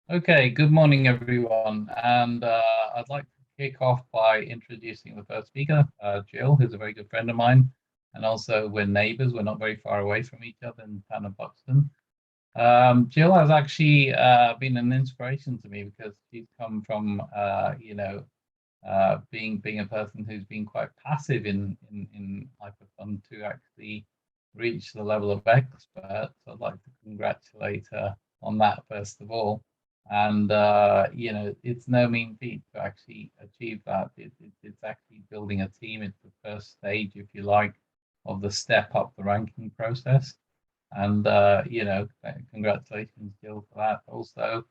Okay, good morning, everyone. And I'd like to kick off by introducing the first speaker, Jill, who's a very good friend of mine. And also, we're neighbors. We're not very far away from each other in town of Buxton. Jill has actually been an inspiration to me because she's come from, being a person who's been quite passive in hyperfund to actually reach the level of expert. So I'd like to congratulate her on that first of all. And it's no mean feat to actually achieve that. It's actually building a team. It's the first stage, if you like, of the step up the ranking process. And congratulations, Jill, for that. Also,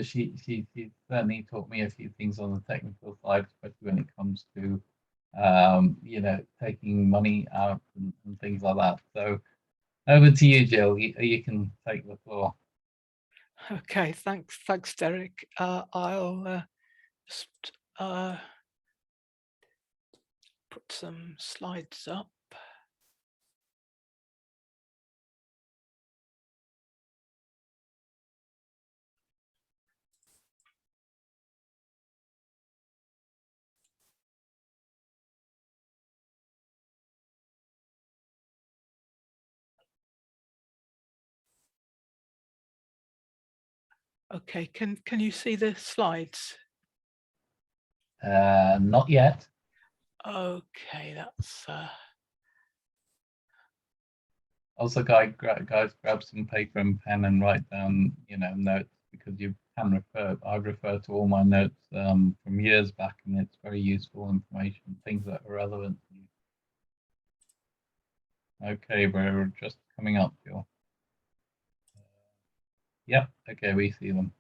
she certainly taught me a few things on the technical side, especially when it comes to taking money out and things like that. So over to you, Jill. You can take the floor. Okay, thanks, Derek. I'll just put some slides up. Okay, can you see the slides? Not yet. Okay, that's Also, guys, grab some paper and pen and write down, notes, because you can refer. I refer to all my notes from years back, and it's very useful information, things that are relevant to you. Okay, we're just coming up, Jill. Yep. Okay, we see them.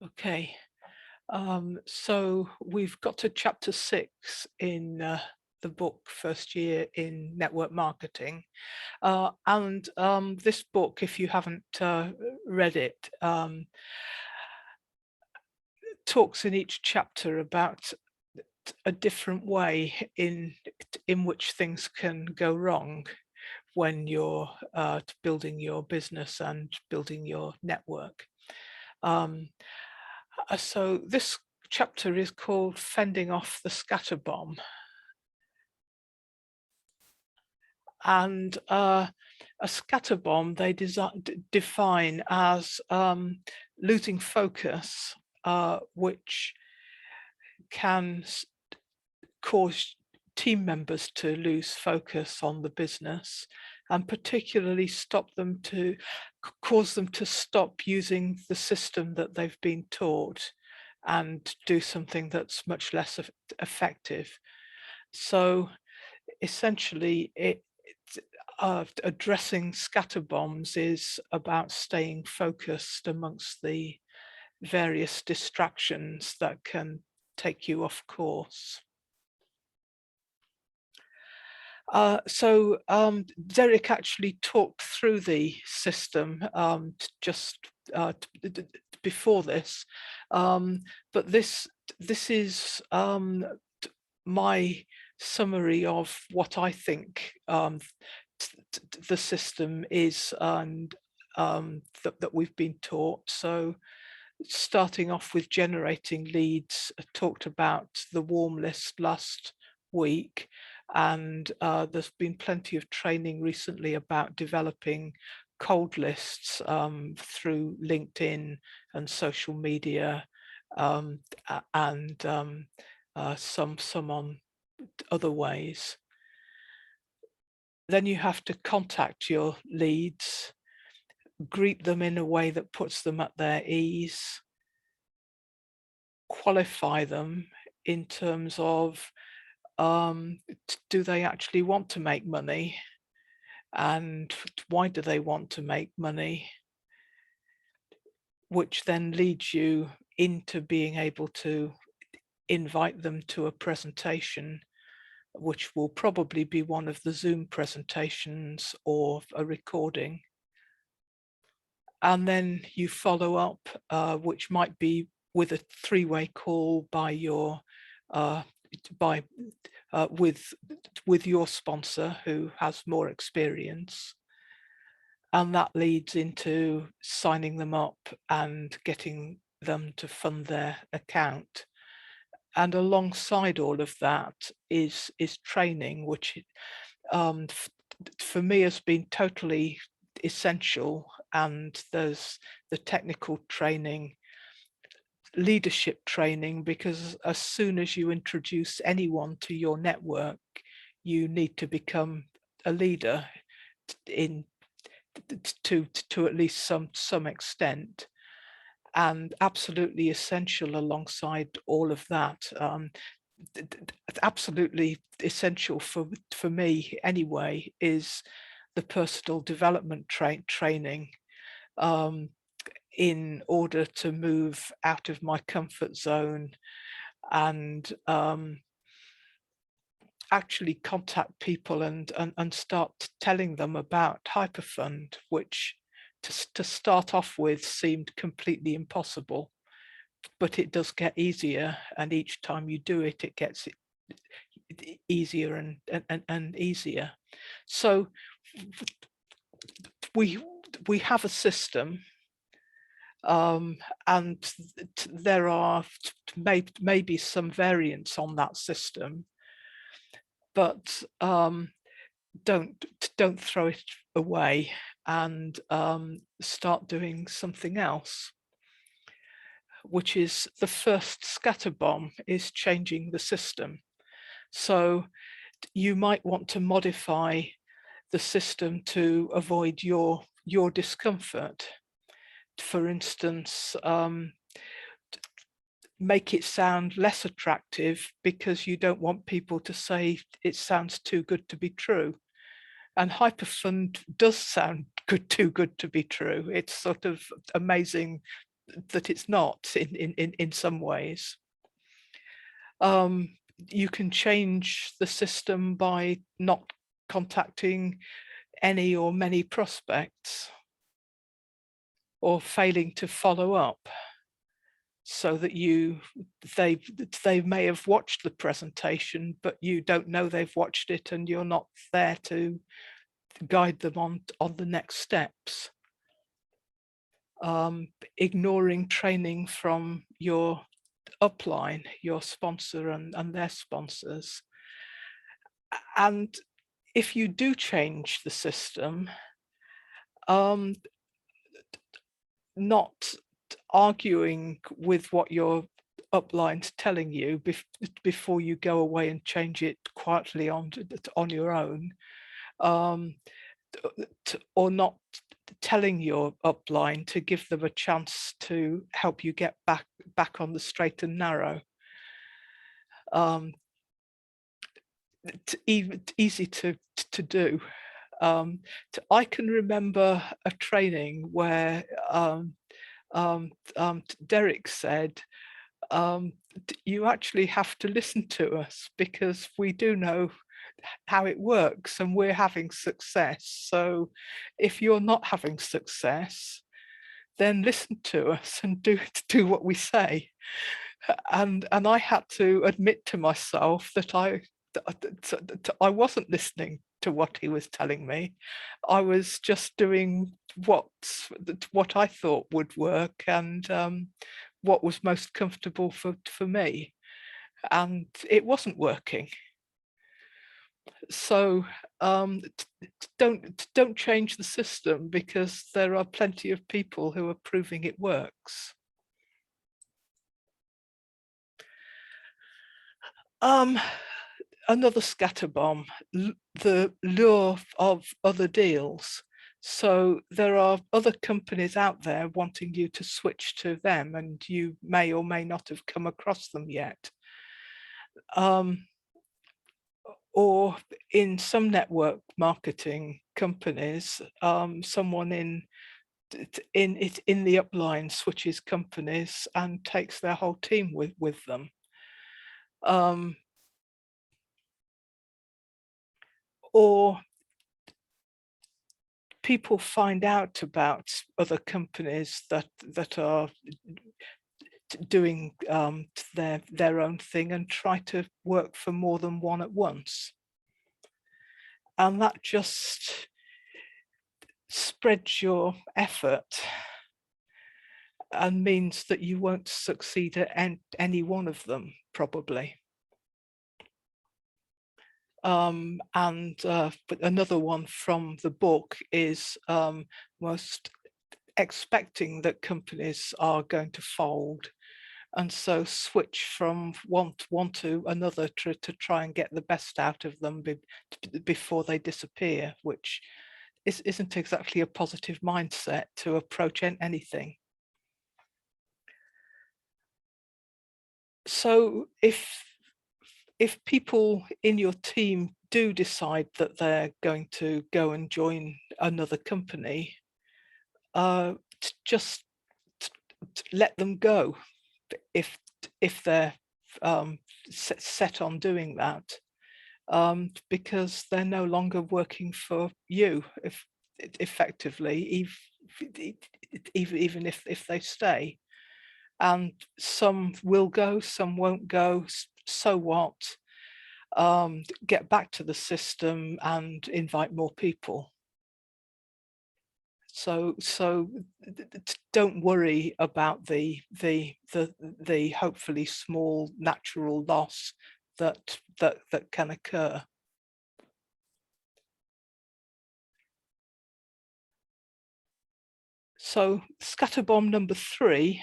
okay. So we've got to chapter 6 in the book First Year in Network Marketing. And this book, if you haven't read it, talks in each chapter about a different way in which things can go wrong when you're building your business and building your network. So this chapter is called Fending Off the Scatter Bomb. And a scatter bomb they define as losing focus, which can cause team members to lose focus on the business, and particularly cause them to stop using the system that they've been taught and do something that's much less effective. So essentially, addressing scatter bombs is about staying focused amongst the various distractions that can take you off course. So Derek actually talked through the system just before this, but this is my summary of what I think the system is, and that we've been taught. So starting off with generating leads, I talked about the warm list last week, and there's been plenty of training recently about developing cold lists through LinkedIn and social media, and some on other ways. Then you have to contact your leads, greet them in a way that puts them at their ease, qualify them in terms of do they actually want to make money, and why do they want to make money, which then leads you into being able to invite them to a presentation, which will probably be one of the Zoom presentations or a recording. And then you follow up, which might be with a three-way call by your by with your sponsor who has more experience, and that leads into signing them up and getting them to fund their account. And alongside all of that is training, which for me has been totally essential. And there's the technical training, leadership training, because as soon as you introduce anyone to your network, you need to become a leader in to at least some extent. And absolutely essential alongside all of that, absolutely essential for me anyway, is the personal development training, in order to move out of my comfort zone and actually contact people and start telling them about Hyperfund, which to start off with seemed completely impossible, but it does get easier, and each time you do it, it gets easier and easier. So we have a system, and there are maybe some variants on that system, but don't throw it away and start doing something else, which is the first scatter bomb, is changing the system. So you might want to modify the system to avoid your discomfort. For instance, make it sound less attractive because you don't want people to say it sounds too good to be true. And Hyperfund does sound too good to be true. It's sort of amazing that it's not in some ways. You can change the system by not contacting any or many prospects, or failing to follow up, so that they may have watched the presentation, but you don't know they've watched it, and you're not there to guide them on the next steps. Ignoring training from your upline, your sponsor and their sponsors. And if you do change the system, not arguing with what your upline's telling you before you go away and change it quietly on your own, or not telling your upline to give them a chance to help you get back on the straight and narrow. Easy to do. I can remember a training where Derek said, you actually have to listen to us because we do know how it works and we're having success. So if you're not having success, then listen to us and do what we say. And I had to admit to myself that I wasn't listening to what he was telling me. I was just doing what I thought would work and what was most comfortable for me, and it wasn't working. So don't change the system because there are plenty of people who are proving it works. Another scatter bomb, the lure of other deals. So there are other companies out there wanting you to switch to them, and you may or may not have come across them yet. Or in some network marketing companies, someone in the upline switches companies and takes their whole team with them. Or people find out about other companies that are doing their own thing and try to work for more than one at once. And that just spreads your effort and means that you won't succeed at any one of them, probably. But another one from the book is most expecting that companies are going to fold, and so switch from one to another to try and get the best out of them before they disappear, which isn't exactly a positive mindset to approach anything. So if people in your team do decide that they're going to go and join another company, just let them go if they're set on doing that, because they're no longer working for you effectively, even if they stay. And some will go, some won't go. So what? Get back to the system and invite more people. So don't worry about the hopefully small natural loss that can occur. So scatterbomb number 3.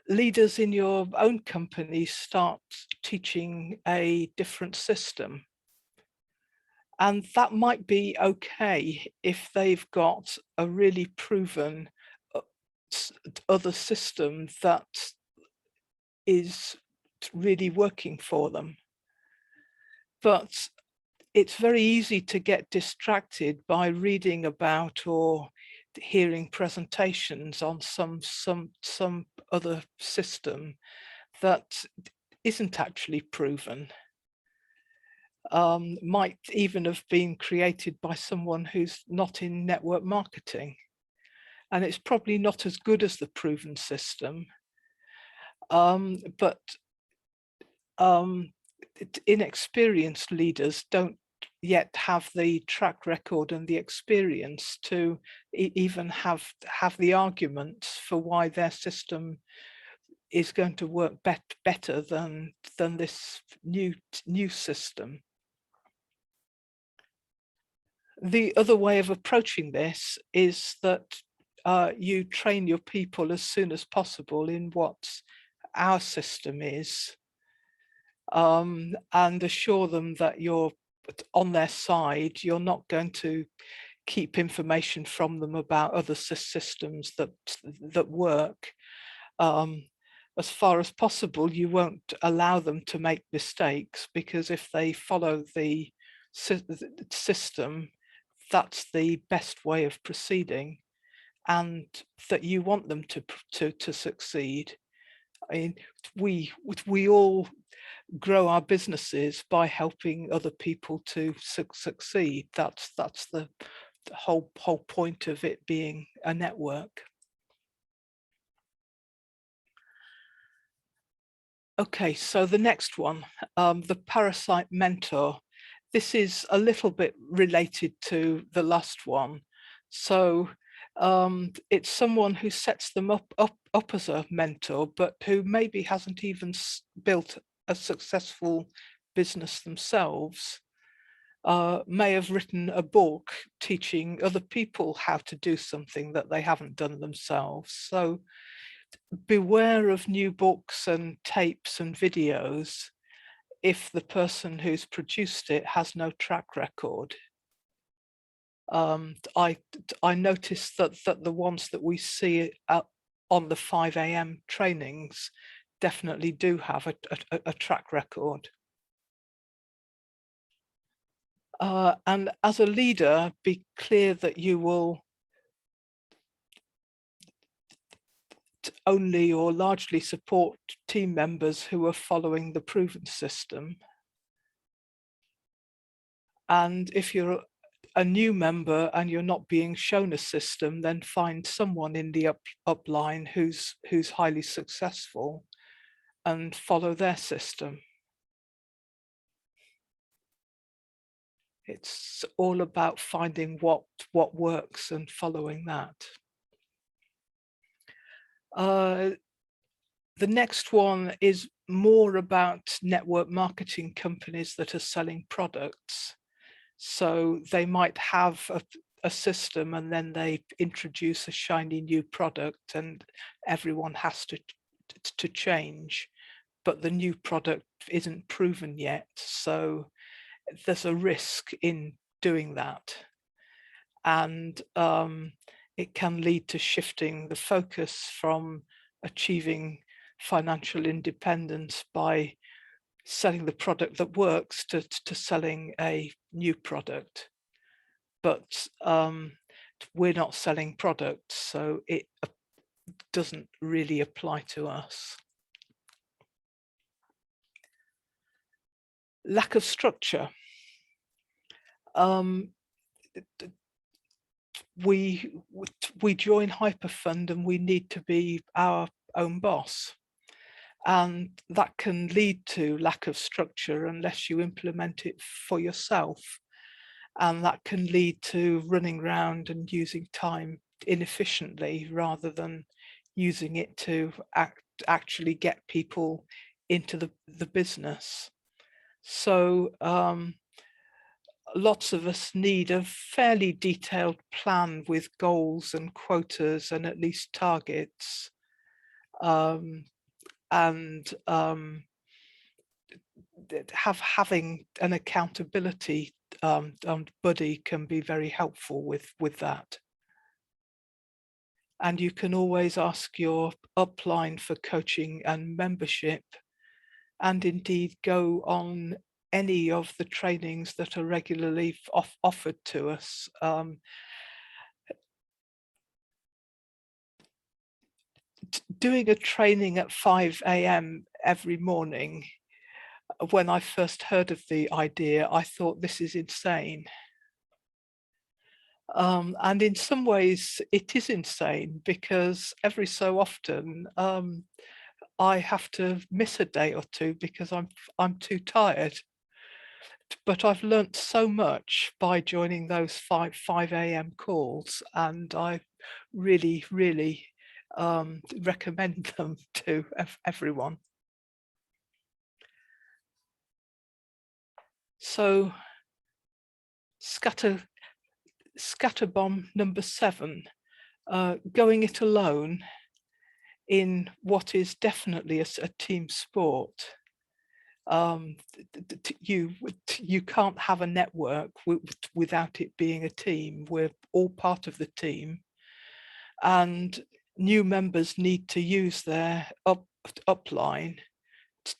Leaders in your own company start teaching a different system. And that might be okay if they've got a really proven other system that is really working for them. But it's very easy to get distracted by reading about or hearing presentations on some other system that isn't actually proven. Might even have been created by someone who's not in network marketing, and it's probably not as good as the proven system, but inexperienced leaders don't yet have the track record and the experience to even have the arguments for why their system is going to work better than this new system. The other way of approaching this is that you train your people as soon as possible in what our system is, and assure them that you're on their side. You're not going to keep information from them about other systems that work. As far as possible, you won't allow them to make mistakes, because if they follow the system, that's the best way of proceeding, and that you want them to succeed. I mean, we all grow our businesses by helping other people to succeed. That's the whole point of it being a network. Okay, so the next one, the parasite mentor. This is a little bit related to the last one. So it's someone who sets them up as a mentor, but who maybe hasn't even built a successful business themselves, may have written a book teaching other people how to do something that they haven't done themselves. So beware of new books and tapes and videos if the person who's produced it has no track record. I noticed that the ones that we see on the 5 a.m. trainings definitely do have a track record. And as a leader, be clear that you will only or largely support team members who are following the proven system. And if you're a new member and you're not being shown a system, then find someone in the upline who's highly successful and follow their system. It's all about finding what works and following that. The next one is more about network marketing companies that are selling products. So they might have a system and then they introduce a shiny new product and everyone has to change, but the new product isn't proven yet. So there's a risk in doing that. And it can lead to shifting the focus from achieving financial independence by selling the product that works to selling a new product. But we're not selling products, so it doesn't really apply to us. Lack of structure. We join Hyperfund and we need to be our own boss. And that can lead to lack of structure unless you implement it for yourself. And that can lead to running around and using time inefficiently rather than using it to actually get people into the business. So lots of us need a fairly detailed plan with goals and quotas and at least targets. Having an accountability buddy can be very helpful with that. And you can always ask your upline for coaching and membership, and indeed go on any of the trainings that are regularly offered to us. Doing a training at 5 a.m. every morning, when I first heard of the idea, I thought, this is insane. And in some ways it is insane, because every so often I have to miss a day or two because I'm too tired. But I've learnt so much by joining those 5 a.m. calls, and I really recommend them to everyone. So scatterbomb number 7, going it alone in what is definitely a team sport. You can't have a network without it being a team. We're all part of the team, and new members need to use their upline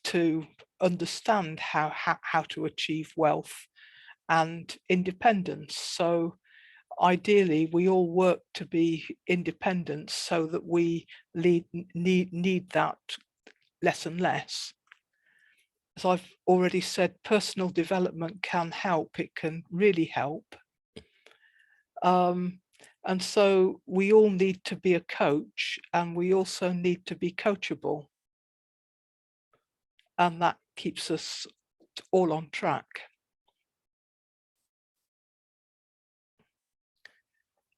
to understand how to achieve wealth and independence. So ideally we all work to be independent so that we need that less and less. As I've already said, personal development can help. It can really help. And so we all need to be a coach, and we also need to be coachable. And that keeps us all on track.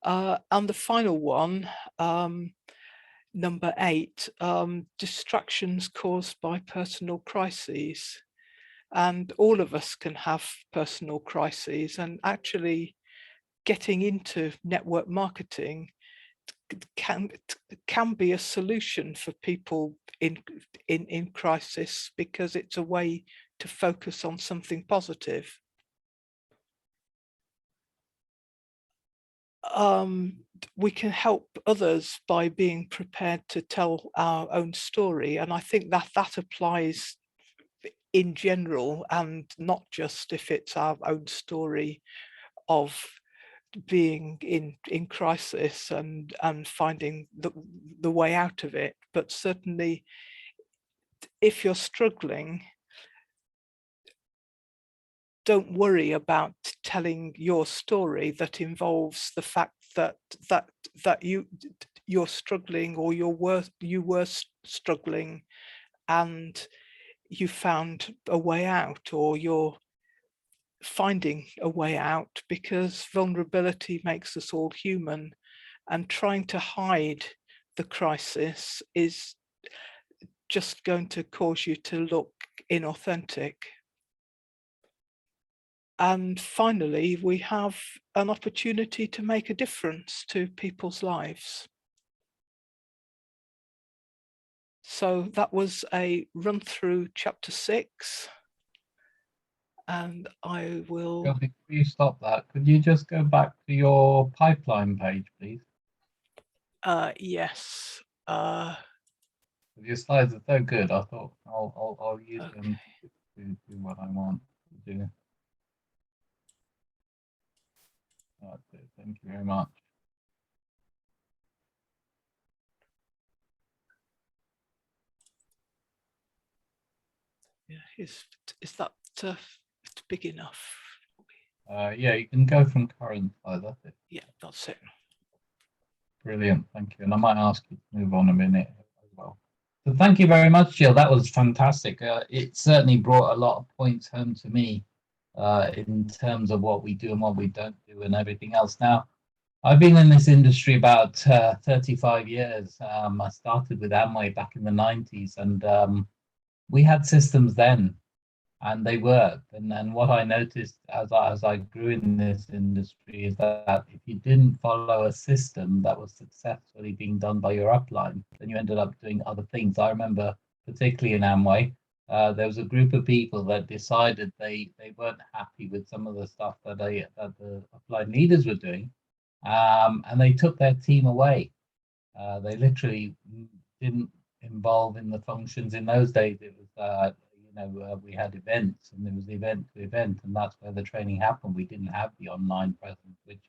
And the final one, number 8, distractions caused by personal crises. And all of us can have personal crises, and actually getting into network marketing can be a solution for people in crisis, because it's a way to focus on something positive. We can help others by being prepared to tell our own story, and I think that applies in general, and not just if it's our own story of being in crisis and finding the way out of it, but certainly if you're struggling, don't worry about telling your story that involves the fact that you're struggling, or you were struggling and you found a way out, or you're finding a way out, because vulnerability makes us all human, and trying to hide the crisis is just going to cause you to look inauthentic. And finally, we have an opportunity to make a difference to people's lives. So that was a run through chapter 6. And I will... Before you stop that, could you just go back to your pipeline page, please? Yes. Your slides are so good. I thought I'll use them to do what I want to do. That's it. Thank you very much. Yeah, is that big enough? Yeah, you can go from current slide. That's it. Yeah, that's it. Brilliant. Thank you. And I might ask you to move on a minute as well. So thank you very much, Jill. That was fantastic. It certainly brought a lot of points home to me in terms of what we do and what we don't do and everything else. Now, I've been in this industry about 35 years. I started with Amway back in the 90s, and we had systems then, and they worked. And what I noticed as I grew in this industry is that if you didn't follow a system that was successfully being done by your upline, then you ended up doing other things. I remember, particularly in Amway, there was a group of people that decided they weren't happy with some of the stuff that the upline leaders were doing, and they took their team away. They literally didn't involve in the functions. In those days, it was we had events, and there was event to event, and that's where the training happened. We didn't have the online presence, which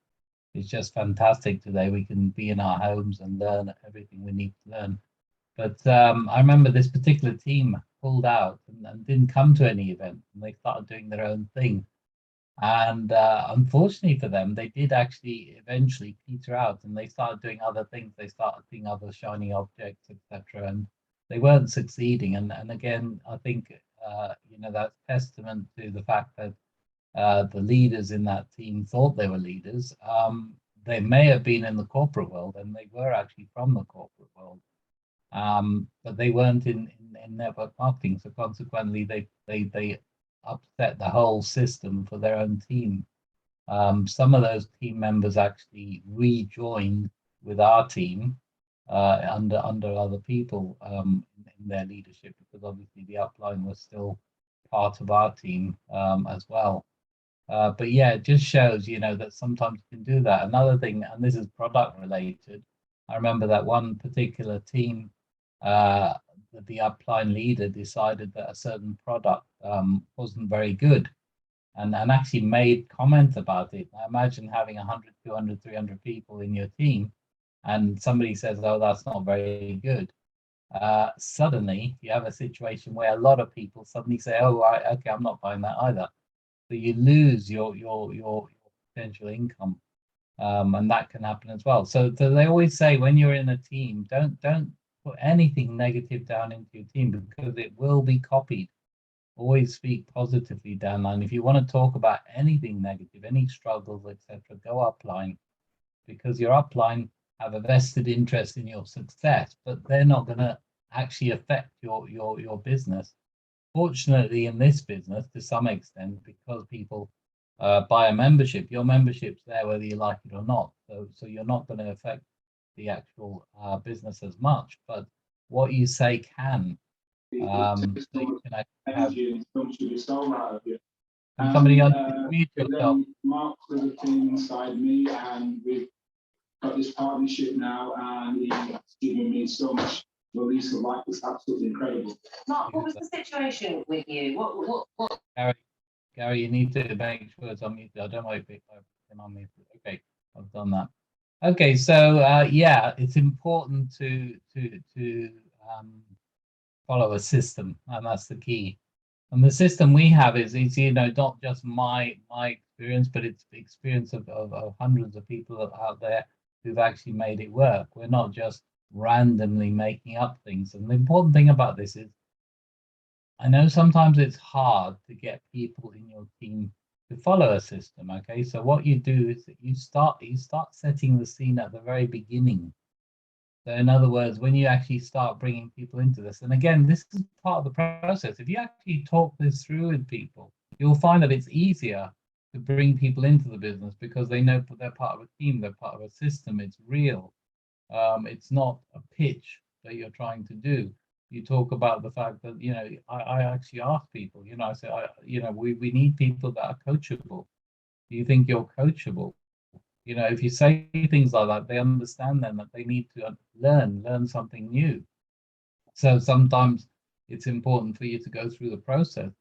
is just fantastic today. We can be in our homes and learn everything we need to learn. But I remember this particular team pulled out and didn't come to any event, and they started doing their own thing. And unfortunately for them, they did actually eventually peter out, and they started doing other things. They started seeing other shiny objects, etc., and they weren't succeeding. And again, I think that's testament to the fact that the leaders in that team thought they were leaders. They may have been in the corporate world, and they were actually from the corporate world, but they weren't in network marketing. So consequently, they upset the whole system for their own team. Some of those team members actually rejoined with our team under other people in their leadership, because obviously the upline was still part of our team as well. But yeah, it just shows, that sometimes you can do that. Another thing, and this is product related, I remember that one particular team, the upline leader decided that a certain product wasn't very good, and actually made comments about it. I imagine having 100, 200, 300 people in your team, and somebody says, oh, that's not very good. Suddenly you have a situation where a lot of people suddenly say, oh, okay, I'm not buying that either. So you lose your potential income, and that can happen as well. So they always say, when you're in a team, don't put anything negative down into your team, because it will be copied. Always speak positively downline. If you want to talk about anything negative, any struggles, etc., go upline, because your upline have a vested interest in your success, but they're not going to actually affect your business. Fortunately, in this business, to some extent, because people buy a membership, your membership's there whether you like it or not. So you're not going to affect the actual business as much, but what you say can. So you can actually have. Can somebody unmute yourself? Mark's with the team inside me, and we've got this partnership now, and he's given me so much release of life. It's absolutely incredible. Mark, what was the situation with you? What? Gary, you need to make sure it's unmuted. I don't know if it's unmuted. Okay, I've done that. Okay, so yeah, it's important to follow a system, and that's the key. And the system we have is not just my experience, but it's the experience of hundreds of people out there who've actually made it work. We're not just randomly making up things. And the important thing about this is, I know sometimes it's hard to get people in your team to follow a system. Okay, so what you do is that you start setting the scene at the very beginning. So in other words, when you actually start bringing people into this, and again, this is part of the process. If you actually talk this through with people, you'll find that it's easier to bring people into the business because they know they're part of a team, they're part of a system, it's real. It's not a pitch that you're trying to do. You talk about the fact that, I actually ask people, I say, we need people that are coachable. Do you think you're coachable? If you say things like that, they understand then that they need to learn something new. So sometimes it's important for you to go through the process.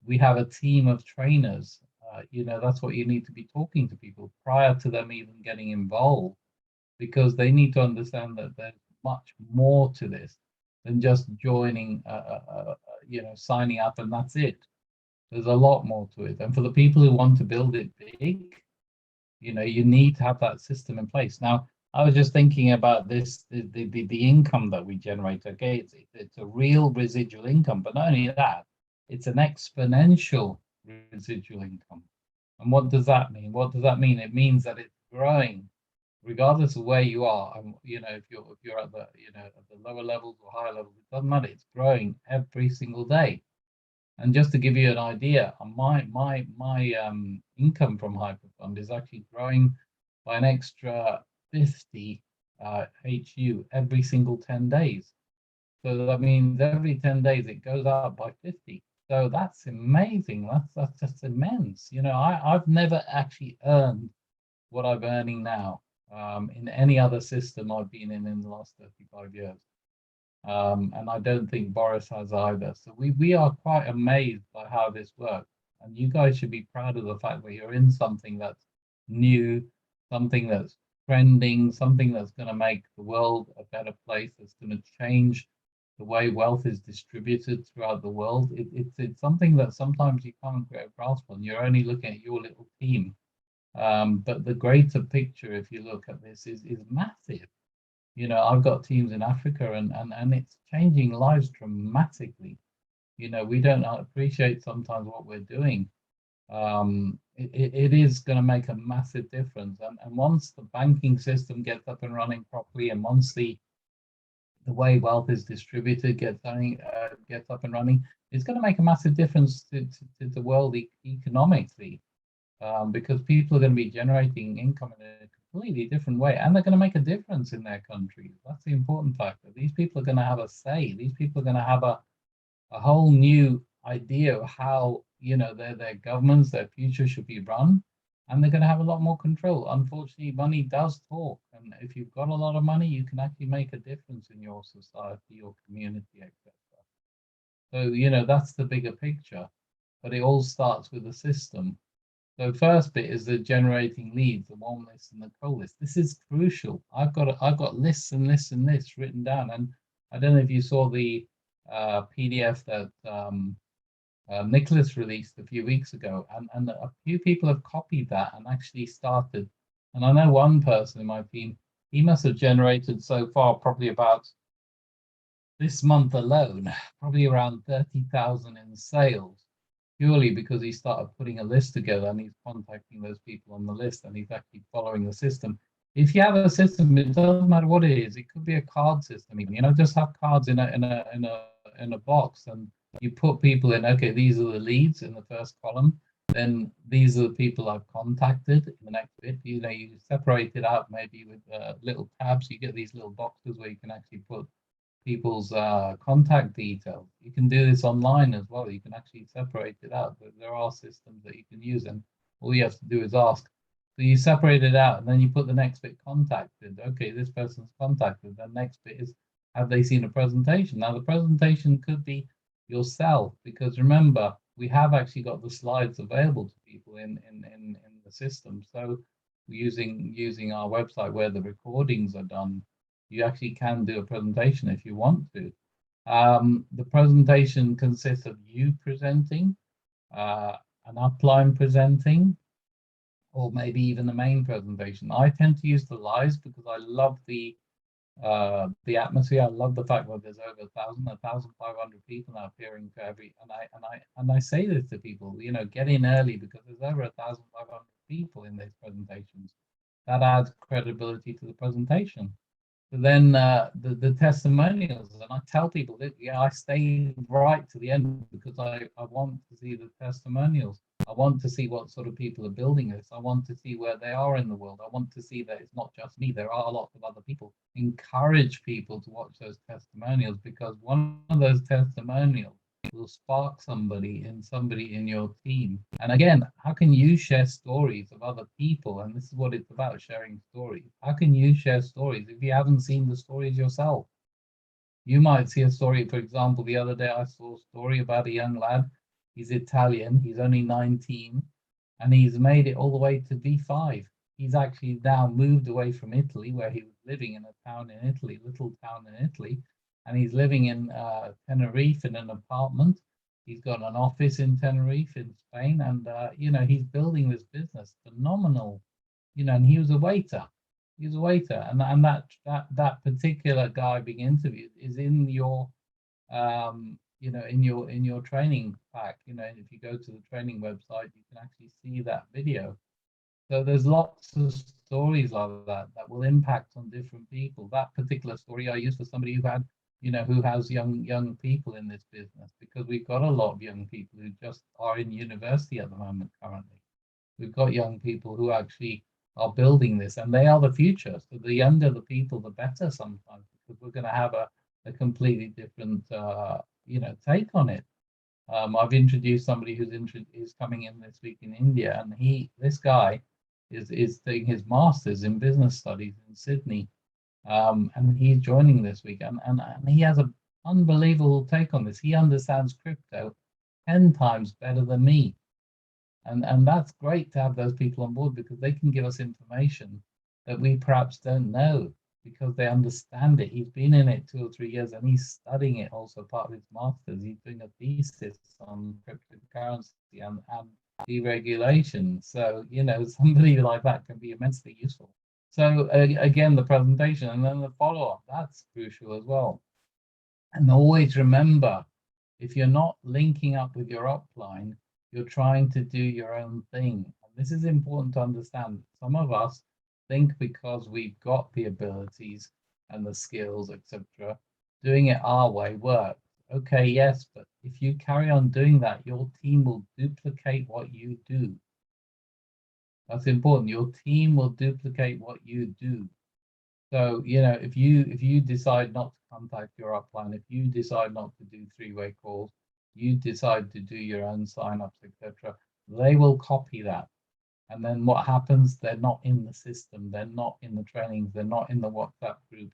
We have a team of trainers. That's what you need to be talking to people prior to them even getting involved, because they need to understand that there's much more to this than just joining, signing up and that's it. There's a lot more to it. And for the people who want to build it big, you need to have that system in place. Now, I was just thinking about this, the income that we generate. Okay, it's a real residual income, but not only that, it's an exponential residual income. And what does that mean? What does that mean? It means that it's growing regardless of where you are. And if you're at the at the lower levels or higher levels, it doesn't matter. It's growing every single day. And just to give you an idea, my income from Hyperfund is actually growing by an extra 50 HU every single 10 days. So that means every 10 days it goes up by 50. So that's amazing. That's just immense. I've never actually earned what I'm earning now in any other system I've been in the last 35 years. And I don't think Boris has either. So we are quite amazed by how this works. And you guys should be proud of the fact that you're in something that's new, something that's trending, something that's going to make the world a better place, that's going to change the way wealth is distributed throughout the world. It's something that sometimes you can't get a grasp on. You're only looking at your little team. But the greater picture, if you look at this, is massive. I've got teams in Africa and it's changing lives dramatically. We don't appreciate sometimes what we're doing. It is going to make a massive difference. And once the banking system gets up and running properly, and once the way wealth is distributed gets up and running, it's going to make a massive difference to the world economically. Because people are going to be generating income in a completely different way, and they're going to make a difference in their countries. That's the important factor. These people are going to have a say. These people are going to have a whole new idea of how their governments, their future should be run, and they're going to have a lot more control. Unfortunately, money does talk, and if you've got a lot of money, you can actually make a difference in your society, your community, etc. So that's the bigger picture, but it all starts with the system. So first bit is the generating leads, the warm list and the cold list. This is crucial. I've got lists and lists and lists written down, and I don't know if you saw the PDF that Nicholas released a few weeks ago, and a few people have copied that and actually started. And I know one person in my team, he must have generated so far probably about this month alone, probably around 30,000 in sales, purely because he started putting a list together and he's contacting those people on the list and he's actually following the system. If you have a system, it doesn't matter what it is. It could be a card system, even. Just have cards in a box, and you put people in. Okay, these are the leads in the first column. Then these are the people I've contacted in the next bit. You separate it out maybe with little tabs. You get these little boxes where you can actually put people's contact details. You can do this online as well. You can actually separate it out. There are systems that you can use, and all you have to do is ask. So you separate it out, and then you put the next bit contacted. Okay, this person's contacted. The next bit is, have they seen a presentation? Now, the presentation could be yourself, because remember, we have actually got the slides available to people in the system. So using our website where the recordings are done, you actually can do a presentation if you want to. The presentation consists of you presenting, an upline presenting, or maybe even the main presentation. I tend to use the lives because I love the atmosphere. I love the fact that there's over 1,500 people now appearing to every, and I say this to people, you know, get in early because there's over 1,500 people in these presentations. That adds credibility to the presentation. But then the testimonials, and I tell people that, yeah, I stay right to the end because I want to see the testimonials. I want to see what sort of people are building this. I want to see where they are in the world. I want to see that it's not just me. There are lots of other people. Encourage people to watch those testimonials because one of those testimonials will spark somebody in your team. And again, how can you share stories of other people? And this is what it's about, sharing stories. How can you share stories if you haven't seen the stories yourself? You might see a story, for example, the other day I saw a story about a young lad. He's Italian, he's only 19, and he's made it all the way to B5. He's actually now moved away from Italy, where he was living in a town in Italy, little town in Italy, and he's living in Tenerife in an apartment. He's got an office in Tenerife in Spain, and you know, he's building this business, phenomenal, you know, and he was a waiter. He was a waiter, and that particular guy being interviewed is in your you know, in your training pack. You know, if you go to the training website, you can actually see that video. So there's lots of stories like that will impact on different people. That particular story I used for somebody who had, you know, who has young people in this business, because we've got a lot of young people who just are in university at the moment currently. We've got young people who actually are building this, and they are the future. So the younger the people, the better sometimes, because we're going to have a completely different you know, take on it. I've introduced somebody who's coming in this week in India, and this guy is doing his master's in business studies in Sydney, and he's joining this week, and he has an unbelievable take on this. He understands crypto 10 times better than me, and that's great to have those people on board because they can give us information that we perhaps don't know because they understand it. He's been in it 2 or 3 years and he's studying it also part of his master's. He's doing a thesis on cryptocurrency and deregulation. So, you know, somebody like that can be immensely useful. So again, the presentation and then the follow-up, that's crucial as well. And always remember, if you're not linking up with your upline, you're trying to do your own thing. And this is important to understand. Some of us think because we've got the abilities and the skills, etc., doing it our way works. Okay, yes, but if you carry on doing that, your team will duplicate what you do. That's important. Your team will duplicate what you do. So, you know, if you decide not to contact your upline, if you decide not to do three-way calls, you decide to do your own signups, etc., they will copy that. And then what happens? They're not in the system. They're not in the trainings. They're not in the WhatsApp group.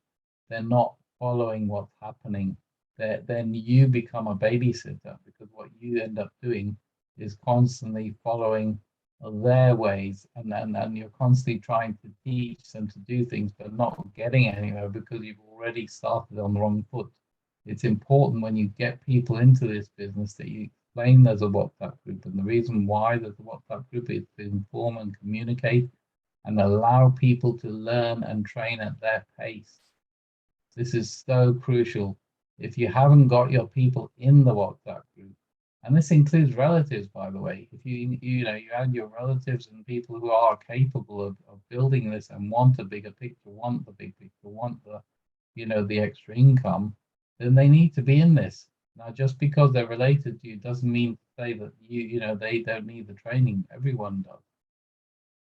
They're not following what's happening. Then you become a babysitter because what you end up doing is constantly following their ways, and you're constantly trying to teach them to do things, but not getting anywhere because you've already started on the wrong foot. It's important when you get people into this business that you explain there's a WhatsApp group, and the reason why there's a WhatsApp group is to inform and communicate and allow people to learn and train at their pace. This is so crucial. If you haven't got your people in the WhatsApp group, and this includes relatives, by the way, if you add your relatives and people who are capable of building this and want a bigger picture, want the big picture, want the, you know, the extra income, then they need to be in this. Now, just because they're related to you doesn't mean to say that you know, they don't need the training. Everyone does.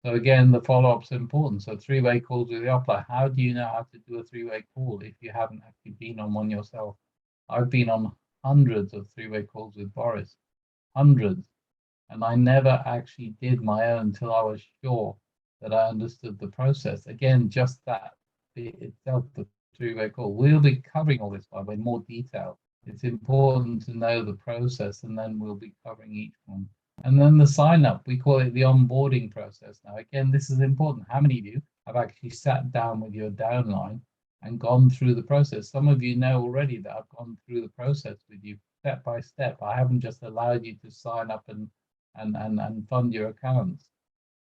So again, the follow-up's important. So three-way calls with the upline. How do you know how to do a three-way call if you haven't actually been on one yourself? I've been on hundreds of three-way calls with Boris, hundreds. And I never actually did my own until I was sure that I understood the process. Again, just that itself, the three-way call. We'll be covering all this, by the way, in more detail. It's important to know the process, and then we'll be covering each one. And then the sign up, we call it the onboarding process. Now, again, this is important. How many of you have actually sat down with your downline and gone through the process. Some of you know already that I've gone through the process with you step by step. I haven't just allowed you to sign up and fund your accounts.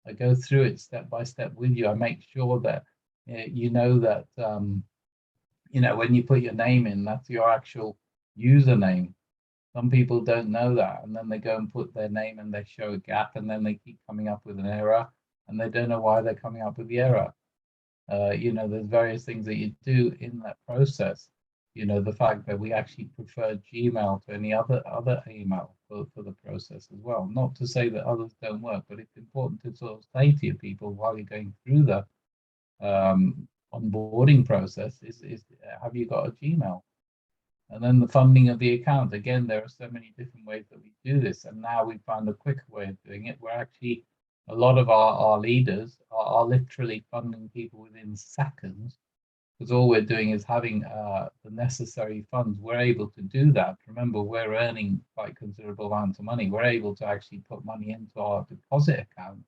I go through it step by step with you. I make sure that you know that when you put your name in, that's your actual username. Some people don't know that, and then they go and put their name and they show a gap, and then they keep coming up with an error, and they don't know why they're coming up with the error. There's various things that you do in that process. The fact that we actually prefer Gmail to any other email for the process as well. Not to say that others don't work, but it's important to sort of say to your people while you're going through the onboarding process is have you got a Gmail? And then the funding of the account. Again, there are so many different ways that we do this, and now we found a quicker way of doing it. We're actually, a lot of our leaders are literally funding people within seconds, because all we're doing is having the necessary funds. We're able to do that. Remember, we're earning quite considerable amounts of money. We're able to actually put money into our deposit account,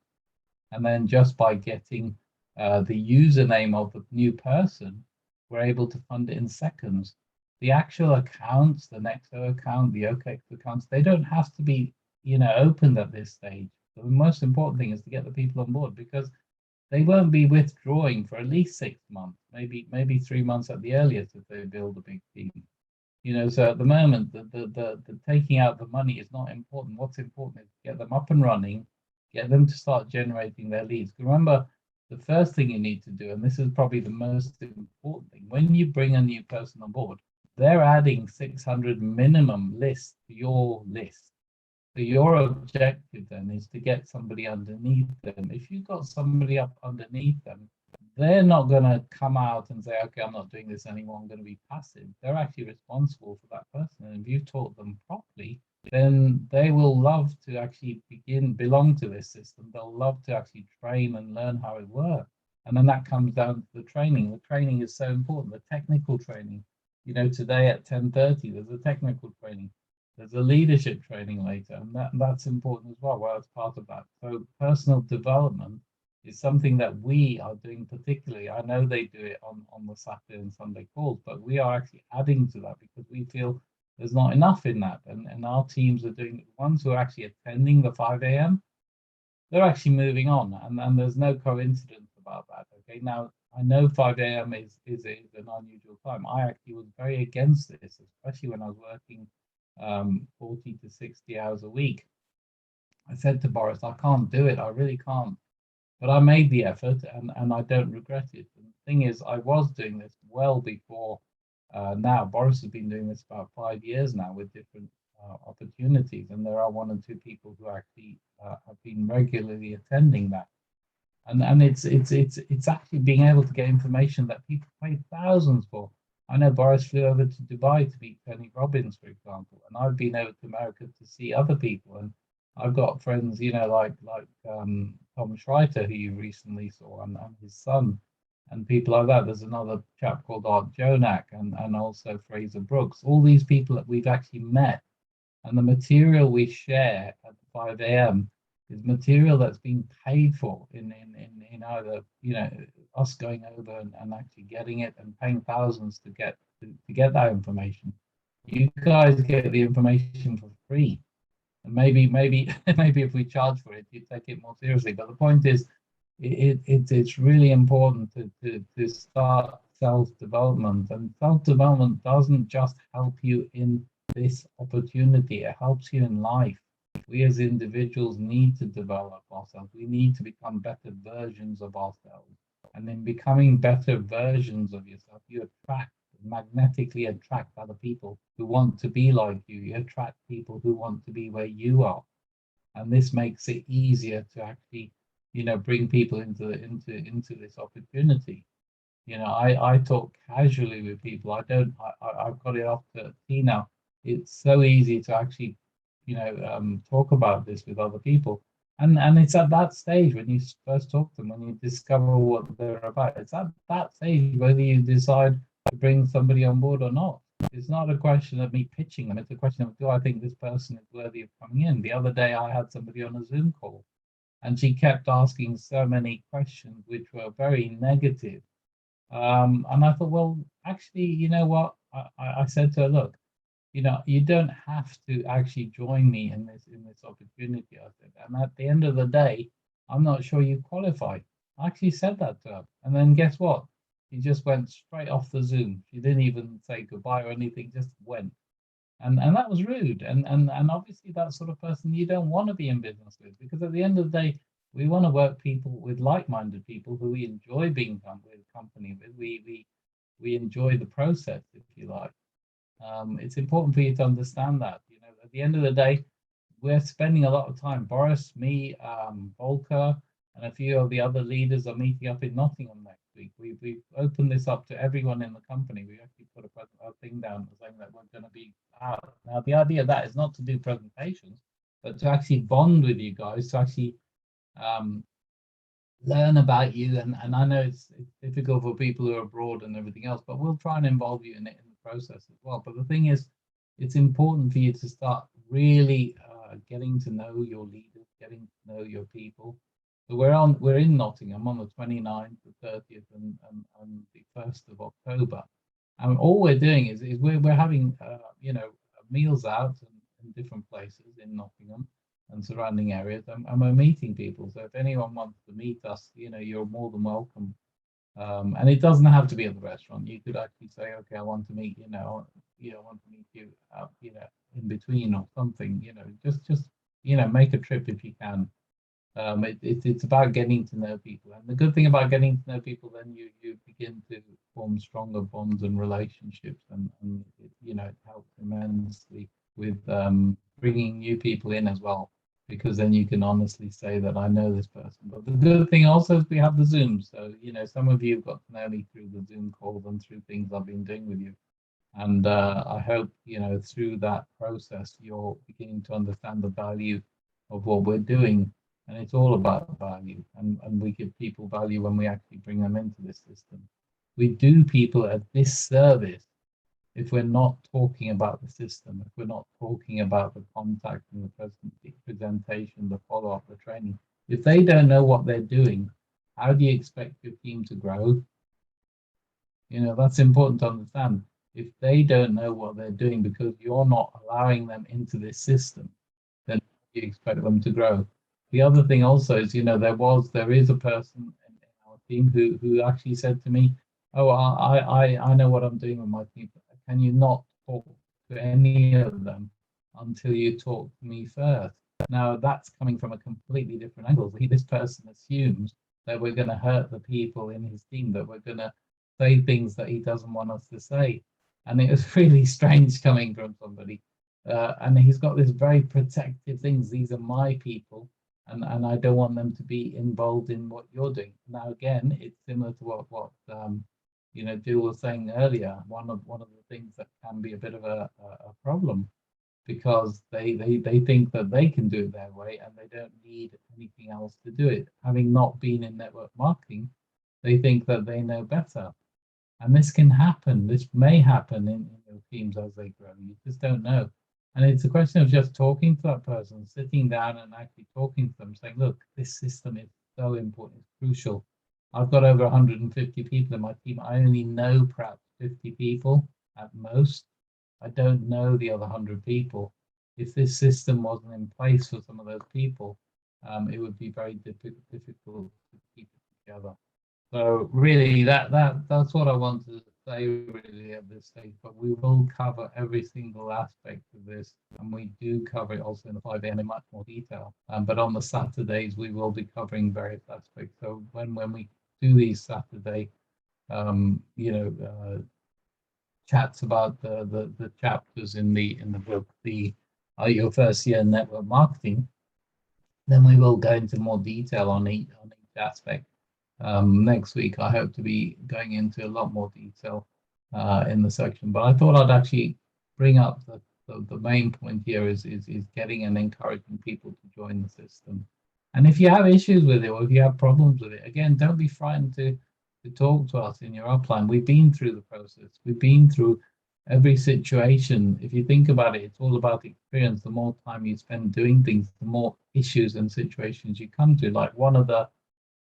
and then just by getting the username of the new person, we're able to fund it in seconds. The actual accounts, the Nexo account, the OKEX accounts, they don't have to be, opened at this stage. The most important thing is to get the people on board, because they won't be withdrawing for at least 6 months, maybe 3 months at the earliest if they build a big team. So at the moment, the taking out the money is not important. What's important is to get them up and running, get them to start generating their leads. Remember, the first thing you need to do, and this is probably the most important thing, when you bring a new person on board, they're adding 600 minimum lists to your list. So your objective then is to get somebody underneath them. If you've got somebody up underneath them, they're not going to come out and say, okay, I'm not doing this anymore, I'm going to be passive. They're actually responsible for that person. And if you've taught them properly, then they will love to actually belong to this system. They'll love to actually train and learn how it works. And then that comes down to the training. The training is so important, the technical training. Today at 10:30, there's a technical training. There's a leadership training later, and that's important as well. Well, it's part of that. So personal development is something that we are doing particularly. I know they do it on the Saturday and Sunday calls, but we are actually adding to that because we feel there's not enough in that. And our teams are doing, the ones who are actually attending the 5 a.m., they're actually moving on, and there's no coincidence about that. Okay, now I know 5 a.m. is an unusual time. I actually was very against this, especially when I was working 40 to 60 hours a week. I said to Boris, I can't do it. I really can't. But I made the effort, and I don't regret it. And the thing is, I was doing this well before now. Boris has been doing this about 5 years now with different opportunities, and there are 1 or 2 people who actually have been regularly attending that. And it's actually being able to get information that people pay thousands for. I know Boris flew over to Dubai to meet Tony Robbins, for example, and I've been over to America to see other people. And I've got friends, like Tom Schreiter, who you recently saw, and his son, and people like that. There's another chap called Art Jonak, and also Fraser Brooks. All these people that we've actually met, and the material we share at 5 a.m. is material that's being paid for in either us going over and actually getting it and paying thousands to get that information. You guys get the information for free, and maybe if we charge for it, you take it more seriously. But the point is, it's really important to start self-development, and self-development doesn't just help you in this opportunity, it helps you in life. We as individuals need to develop ourselves. We need to become better versions of ourselves. And in becoming better versions of yourself, you magnetically attract other people who want to be like you. You attract people who want to be where you are. And this makes it easier to actually, bring people into this opportunity. I talk casually with people. I've got it off to T now. It's so easy to actually talk about this with other people, and it's at that stage when you first talk to them, when you discover what they're about. It's at that stage whether you decide to bring somebody on board or not. It's not a question of me pitching them, it's a question of, do I think this person is worthy of coming in? The other day I had somebody on a Zoom call, and she kept asking so many questions which were very negative, And I thought, well, actually, you know what? I said to her, look, you know, you don't have to actually join me in this opportunity. I said, and at the end of the day, I'm not sure you qualify. I actually said that to her, and then guess what? She just went straight off the Zoom. She didn't even say goodbye or anything, just went. And that was rude. And obviously that sort of person you don't want to be in business with, because at the end of the day, we want to work people with like-minded people who we enjoy being with company with. We enjoy the process, if you like. It's important for you to understand that. You know, at the end of the day, we're spending a lot of time. Boris, me, Volker, and a few of the other leaders are meeting up in Nottingham next week. We've opened this up to everyone in the company. We actually put a thing down saying that we're going to be out. Now, the idea of that is not to do presentations, but to actually bond with you guys, to actually um, learn about you. And I know it's difficult for people who are abroad and everything else, but we'll try and involve you in it in the process as well. But the thing is, it's important for you to start really getting to know your leaders, getting to know your people. So we're in Nottingham on the 29th, the 30th, and the 1st of October. And all we're doing is we're having you know, meals out in different places in Nottingham and surrounding areas, and we're meeting people. So if anyone wants to meet us, you know, you're more than welcome. And it doesn't have to be at the restaurant. You could actually say, okay, I want to meet, I want to meet you, in between or something. Just make a trip if you can. It's about getting to know people, and the good thing about getting to know people, then you begin to form stronger bonds and relationships, and it helps immensely with bringing new people in as well, because then you can honestly say that I know this person. But the good thing also is we have the Zoom, so some of you have got to know me through the Zoom calls and through things I've been doing with you, and I hope through that process you're beginning to understand the value of what we're doing. And it's all about value, and we give people value when we actually bring them into this system. We do people a disservice if we're not talking about the system, if we're not talking about the contact and the presentation, the follow-up, the training. If they don't know what they're doing, how do you expect your team to grow? That's important to understand. If they don't know what they're doing because you're not allowing them into this system, then you expect them to grow. The other thing also is, there is a person in our team who actually said to me, "Oh, I know what I'm doing with my team. Can you not talk to any of them until you talk to me first?" Now that's coming from a completely different angle. This person assumes that we're going to hurt the people in his team, that we're going to say things that he doesn't want us to say, and it was really strange coming from somebody. And he's got this very protective things. These are my people, and I don't want them to be involved in what you're doing. Now, again, it's similar to what Jill was saying earlier. One of the things that can be a bit of a problem, because they think that they can do it their way and they don't need anything else to do it. Having not been in network marketing, they think that they know better. And this can happen. This may happen in your teams as they grow. You just don't know. And it's a question of just talking to that person, sitting down and actually talking to them, saying, look, this system is so important, it's crucial. I've got over 150 people in my team. I only know perhaps 50 people at most. I don't know the other 100 people. If this system wasn't in place for some of those people, it would be very difficult to keep it together. So really, that's what I wanted to say really at this stage. But we will cover every single aspect of this, and we do cover it also in the 5 a.m. in much more detail. But on the Saturdays, we will be covering various aspects. So when we do these Saturday, chats about the chapters in the book, your first year network marketing, then we will go into more detail on each aspect. Next week, I hope to be going into a lot more detail in the section. But I thought I'd actually bring up the main point here is getting and encouraging people to join the system. And if you have issues with it, or if you have problems with it, again, don't be frightened to talk to us in your upline. We've been through the process. We've been through every situation. If you think about it, it's all about experience. The more time you spend doing things, the more issues and situations you come to. Like one of the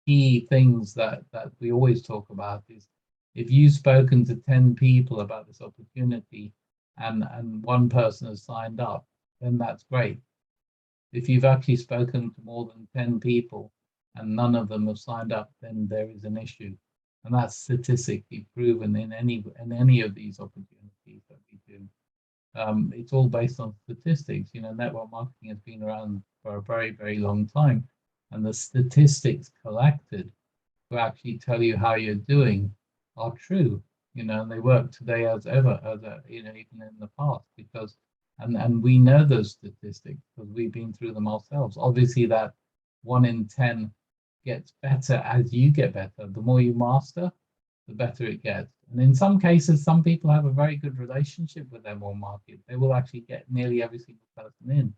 key things that we always talk about is If you've spoken to 10 people about this opportunity and one person has signed up, then that's great. If you've actually spoken to more than 10 people and none of them have signed up, then there is an issue. And that's statistically proven in any of these opportunities that we do. It's all based on statistics. You know, network marketing has been around for a very, very long time. And the statistics collected to actually tell you how you're doing are true, you know, and they work today as ever, you know, even in the past, because, and we know those statistics because we've been through them ourselves. Obviously, that 1 in 10 gets better as you get better. The more you master, the better it gets. And in some cases, some people have a very good relationship with their warm market. They will actually get nearly every single person in.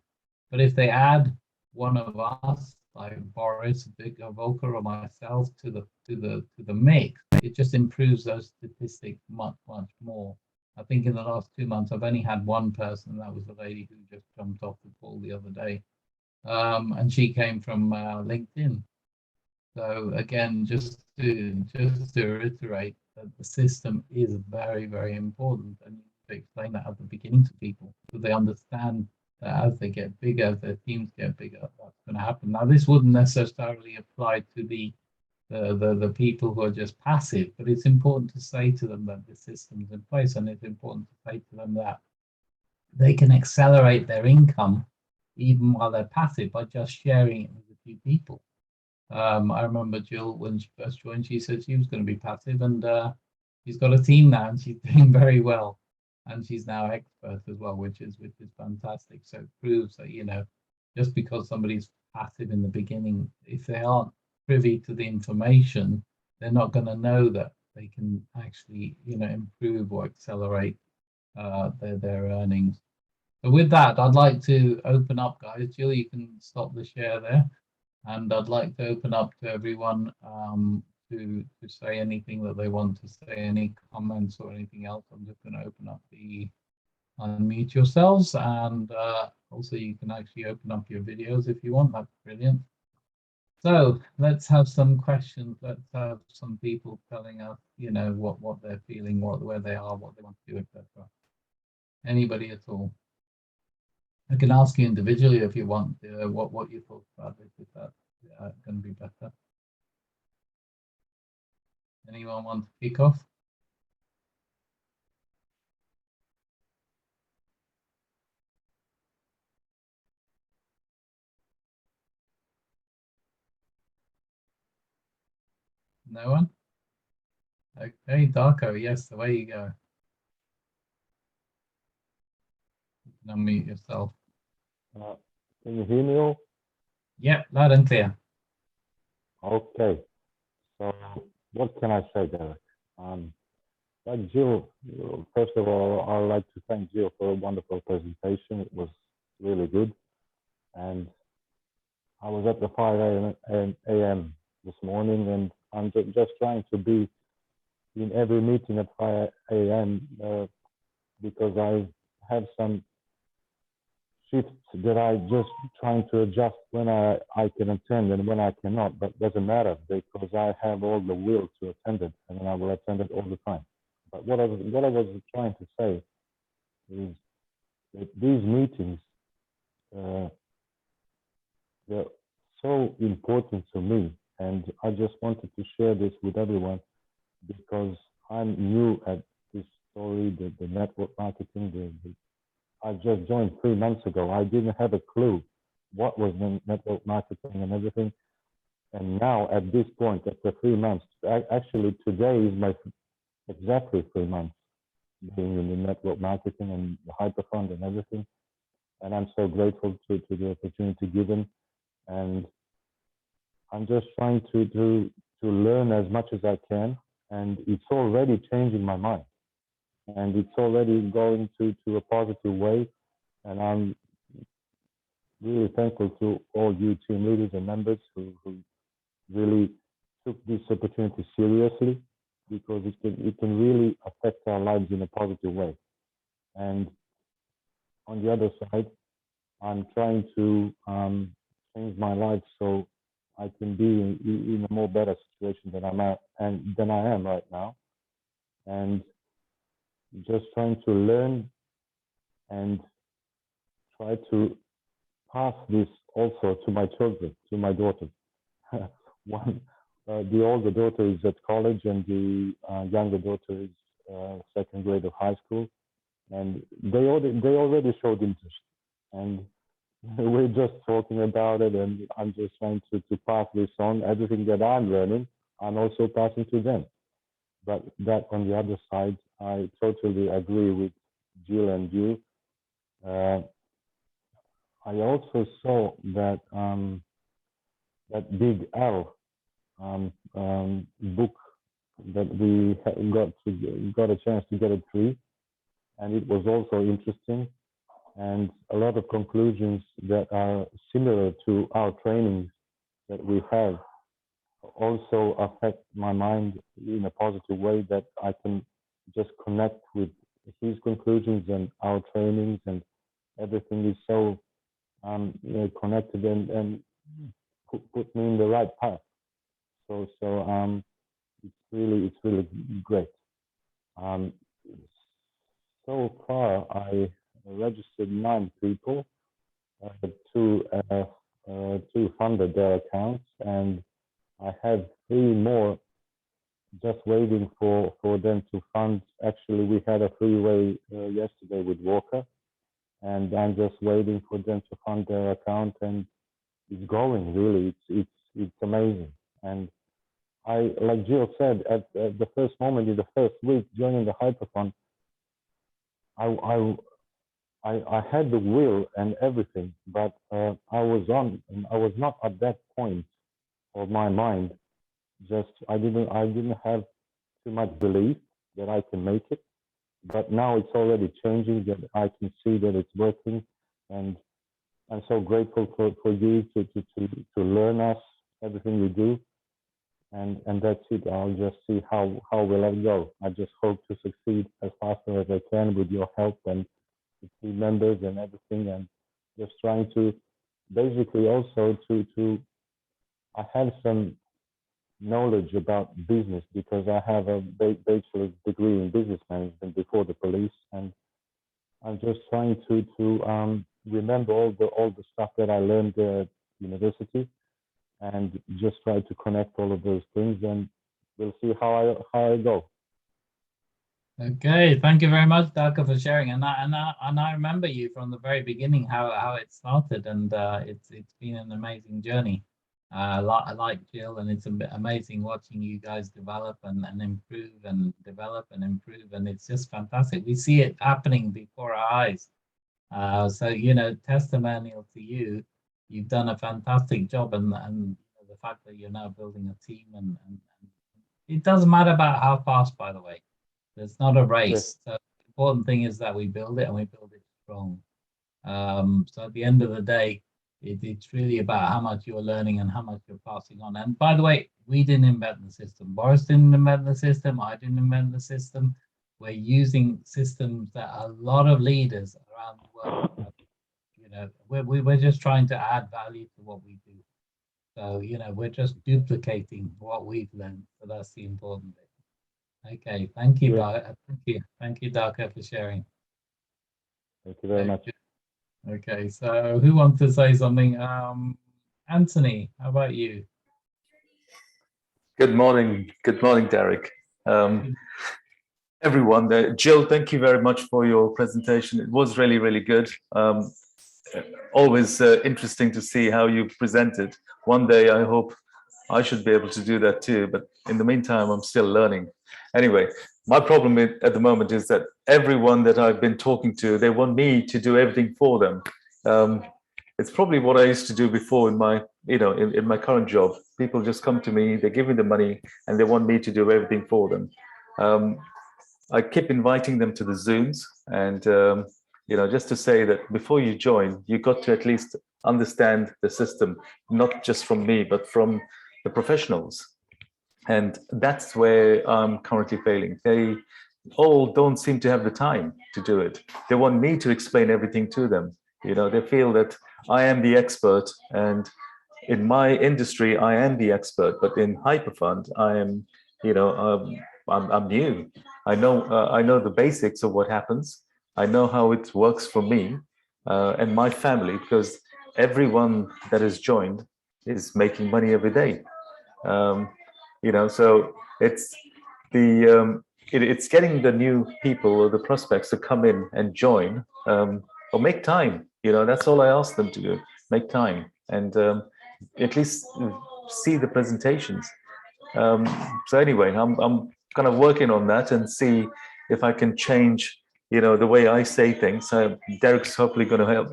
But if they add one of us, like Boris, Volker, or myself, to the mix, it just improves those statistics much more. I think in the last 2 months, I've only had one person, and that was the lady who just jumped off the call the other day, and she came from LinkedIn. So again, just to reiterate that the system is very, very important, and you need to explain that at the beginning to people so they understand that as they get bigger, as their teams get bigger, that's going to happen. Now, this wouldn't necessarily apply to the people who are just passive, but it's important to say to them that the system's in place, and it's important to say to them that they can accelerate their income even while they're passive by just sharing it with a few people. I remember Jill, when she first joined, she said she was going to be passive, and she's got a team now, and she's doing very well, and she's now expert as well, which is fantastic. So it proves that, you know, just because somebody's passive in the beginning, if they aren't privy to the information, they're not going to know that they can actually, you know, improve or accelerate their earnings. So with that, I'd like to open up, guys. Jill, you can stop the share there. And I'd like to open up to everyone to say anything that they want to say, any comments or anything else. I'm just going to open up the unmute yourselves, and also you can actually open up your videos if you want. That's brilliant. So let's have some questions. Let's have some people telling us, you know, what they're feeling, where they are, what they want to do, etc. Anybody at all? I can ask you individually if you want what you thought about this, if that's going to be better. Anyone want to kick off? No one? Okay, Darko, yes, away you go. You can unmute yourself. Can you hear me all? Yep, loud and clear. Okay. So what can I say, Derek? Like Jill, first of all, I'd like to thank Jill for a wonderful presentation. It was really good. And I was at the 5 a.m. this morning, and I'm just trying to be in every meeting at 5 a.m. Because I have some shifts that I just trying to adjust when I can attend and when I cannot, but doesn't matter because I have all the will to attend it, and I will attend it all the time. But what I was trying to say is that these meetings, they're so important to me, and I just wanted to share this with everyone because I'm new at this story, the network marketing, I just joined 3 months ago. I didn't have a clue what was network marketing and everything. And now at this point, after 3 months, actually today is my exactly 3 months being in the network marketing and the hyperfund and everything. And I'm so grateful to the opportunity given. And I'm just trying to learn as much as I can. And it's already changing my mind. And it's already going to a positive way. And I'm really thankful to all you team leaders and members who really took this opportunity seriously, because it can really affect our lives in a positive way. And on the other side, I'm trying to change my life so I can be in a more better situation than I am right now. and just trying to learn and try to pass this also to my children, to my daughters. The older daughter is at college, and the younger daughter is second grade of high school, and they already showed interest, and we're just talking about it, and I'm just trying to pass this on. Everything that I'm learning, I'm also passing to them. But that on the other side, I totally agree with Jill and you. I also saw that that Big L book that we got a chance to get it through, and it was also interesting, and a lot of conclusions that are similar to our trainings that we have also affect my mind in a positive way, that I can just connect with his conclusions and our trainings, and everything is so connected and put me in the right path. So it's really great. So far, I registered 9 people to funded their accounts, and I have 3 more just waiting for them to fund. Actually, we had a freeway yesterday with Walker, and I'm just waiting for them to fund their account, and it's going really. It's amazing. And I, like Jill said, at the first moment in the first week joining the Hyperfund, I had the will and everything, but I was not at that point of my mind. Just I didn't have too much belief that I can make it, but now it's already changing. That I can see that it's working, and I'm so grateful for you to learn us everything we do, and that's it. I'll just see how will I go. I just hope to succeed as fast as I can with your help and the team members and everything, and just trying to basically also to I have some knowledge about business because I have a bachelor's degree in business management before the police, and I'm just trying to remember all the stuff that I learned there at university, and just try to connect all of those things, and we'll see how I go. Okay, thank you very much, Darko, for sharing. And I remember you from the very beginning, how it started, and it's been an amazing journey. I like Jill, and it's amazing watching you guys develop and improve and develop and improve, and it's just fantastic. We see it happening before our eyes. So testimonial to you. You've done a fantastic job, and the fact that you're now building a team, and it doesn't matter about how fast, by the way. It's not a race. Yes. So the important thing is that we build it, and we build it strong. So at the end of the day, it's really about how much you're learning and how much you're passing on. And by the way, we didn't invent the system. Boris didn't invent the system. I didn't invent the system. We're using systems that a lot of leaders around the world, we're just trying to add value to what we do. So, we're just duplicating what we've learned. So that's the important bit. Okay, thank you, Yeah. Thank you, Darko, for sharing. Thank you very much. Okay, so who wants to say something? Anthony, how about you? Good morning, Derek. Everyone, Jill, thank you very much for your presentation. It was really good. Always interesting to see how you presented. One day I hope I should be able to do that too, but in the meantime, I'm still learning. Anyway, my problem at the moment is that everyone that I've been talking to, they want me to do everything for them. It's probably what I used to do before in my, in my current job. People just come to me, they give me the money, and they want me to do everything for them. I keep inviting them to the Zooms, and just to say that before you join, you got to at least understand the system, not just from me, but from the professionals. And that's where I'm currently failing. They all don't seem to have the time to do it. They want me to explain everything to them. They feel that I am the expert, and in my industry, I am the expert, but in Hyperfund, I am, I'm new. I know the basics of what happens. I know how it works for me and my family, because everyone that has joined is making money every day. So it's it's getting the new people or the prospects to come in and join, or make time. That's all I ask them to do: make time and at least see the presentations. So anyway, I'm kind of working on that and see if I can change, the way I say things. Derek's hopefully going to help,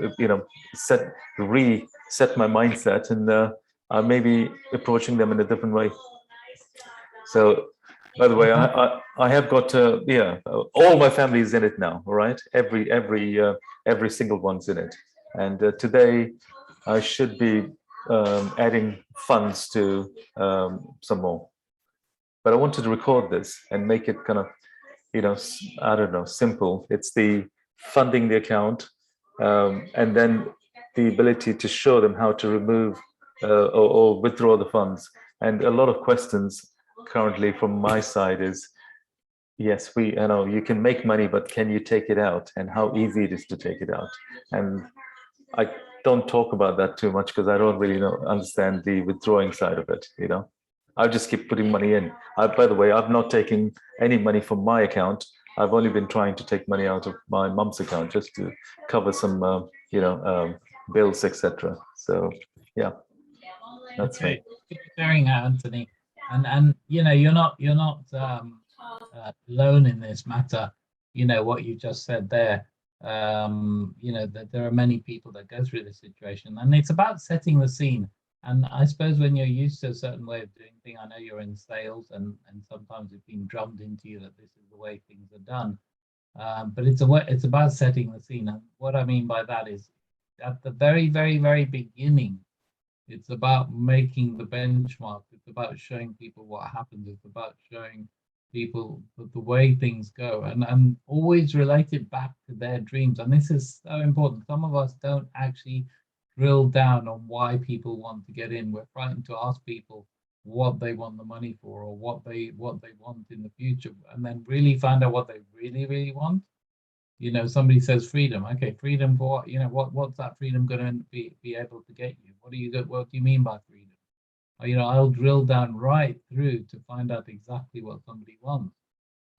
reset my mindset, and I may be approaching them in a different way. So, by the way, I have got all my family is in it now. All right, every single one's in it, and today I should be adding funds to some more. But I wanted to record this and make it kind of, I don't know, simple. It's the funding the account, and then the ability to show them how to remove or withdraw the funds. And a lot of questions currently from my side is, yes, you can make money, but can you take it out, and how easy it is to take it out? And I don't talk about that too much because I don't really understand the withdrawing side of it. I just keep putting money in. By the way, I've not taken any money from my account. I've only been trying to take money out of my mum's account just to cover some, bills, etc. So, yeah, that's me. Keep sharing that, Anthony. And you're not alone in this matter. What you just said there. That there are many people that go through this situation, and it's about setting the scene. And I suppose when you're used to a certain way of doing things, I know you're in sales, and sometimes it's been drummed into you that this is the way things are done. But it's about setting the scene. And what I mean by that is, at the very, very, very beginning, it's about making the benchmark. It's about showing people what happens. It's about showing people the way things go, and always related back to their dreams. And this is so important. Some of us don't actually drill down on why people want to get in. We're frightened to ask people what they want the money for, or what they want in the future, and then really find out what they really, really want. Somebody says freedom. Okay, freedom for what? What's that freedom going to be able to get you? What do you mean by freedom? I'll drill down right through to find out exactly what somebody wants.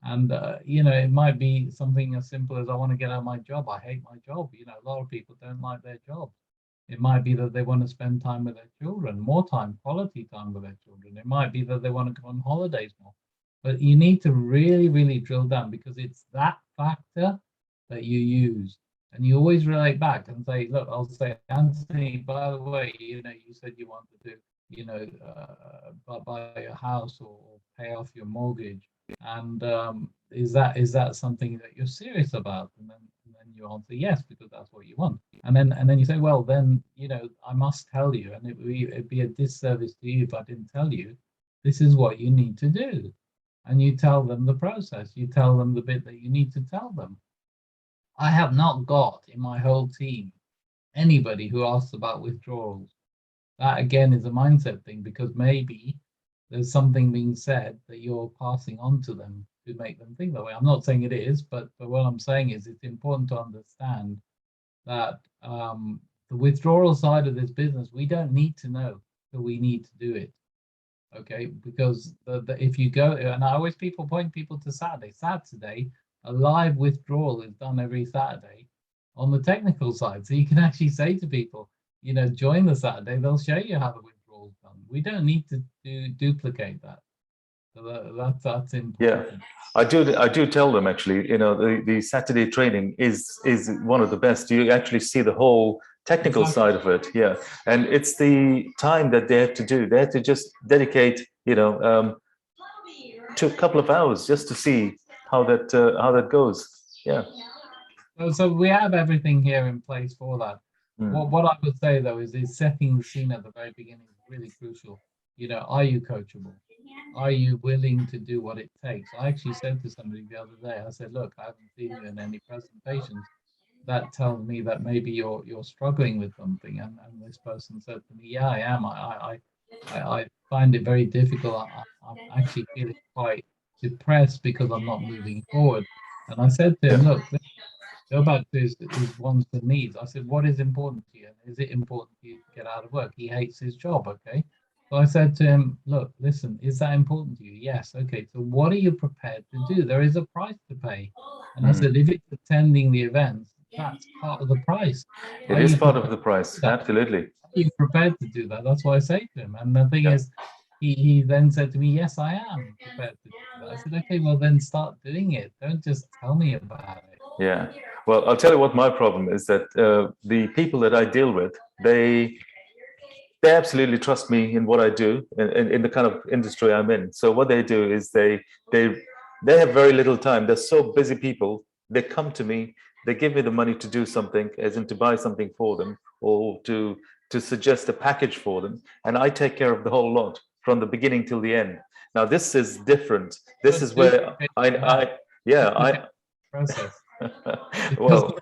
And it might be something as simple as, I want to get out of my job. I hate my job. A lot of people don't like their job. It might be that they want to spend time with their children, more time, quality time with their children. It might be that they want to go on holidays more. But you need to really, really drill down, because it's that factor that you use. And you always relate back and say, look, I'll say, Anthony, by the way, you said you wanted to, buy a house or pay off your mortgage. And is that something that you're serious about? And then you answer yes, because that's what you want. And then you say, well, then I must tell you, and it'd be a disservice to you if I didn't tell you. This is what you need to do, and you tell them the process. You tell them the bit that you need to tell them. I have not got in my whole team anybody who asks about withdrawals. That again is a mindset thing, because maybe there's something being said that you're passing on to them to make them think that way. I'm not saying it is, but what I'm saying is, it's important to understand that the withdrawal side of this business, we don't need to know, but we need to do it. Okay, because if you go, and I always point people to Saturday, a live withdrawal is done every Saturday on the technical side. So you can actually say to people, join the Saturday, they'll show you how the withdrawal is done. We don't need to duplicate that. So that's important. Yeah, I do tell them, actually, the Saturday training is one of the best. You actually see the whole technical side of it. Yeah, and it's the time that they have to do. They have to just dedicate, to a couple of hours just to see how that goes. Yeah. So we have everything here in place for that. What I would say though is setting the scene at the very beginning is really crucial. Are you coachable? Are you willing to do what it takes? I actually said to somebody the other day, I said, look, I haven't seen you in any presentations. That tells me that maybe you're struggling with something. And this person said to me, yeah, I am. I find it very difficult. I'm actually feeling quite depressed because I'm not moving forward. And I said to him, Yeah. look, go back to his wants and needs. I said, what is important to you? Is it important to you to get out of work? He hates his job, okay? So I said to him, look, listen, is that important to you? Yes, okay. So what are you prepared to do? There is a price to pay. And I said, if it's attending the events, that's part of the price. It Are is you part of prepared the to price. do that? Absolutely. Are you prepared to do that? That's what I say to him. And the thing Yeah. is, he then said to me, yes, I am prepared to do that. I said, okay, well, then start doing it. Don't just tell me about it. Yeah. Well, I'll tell you what my problem is, that the people that I deal with, they absolutely trust me in what I do, in the kind of industry I'm in. So what they do is they have very little time. They're so busy people. They come to me, they give me the money to do something, as in to buy something for them, or to suggest a package for them, and I take care of the whole lot from the beginning till the end. Now this is different. This is where I process. Because well,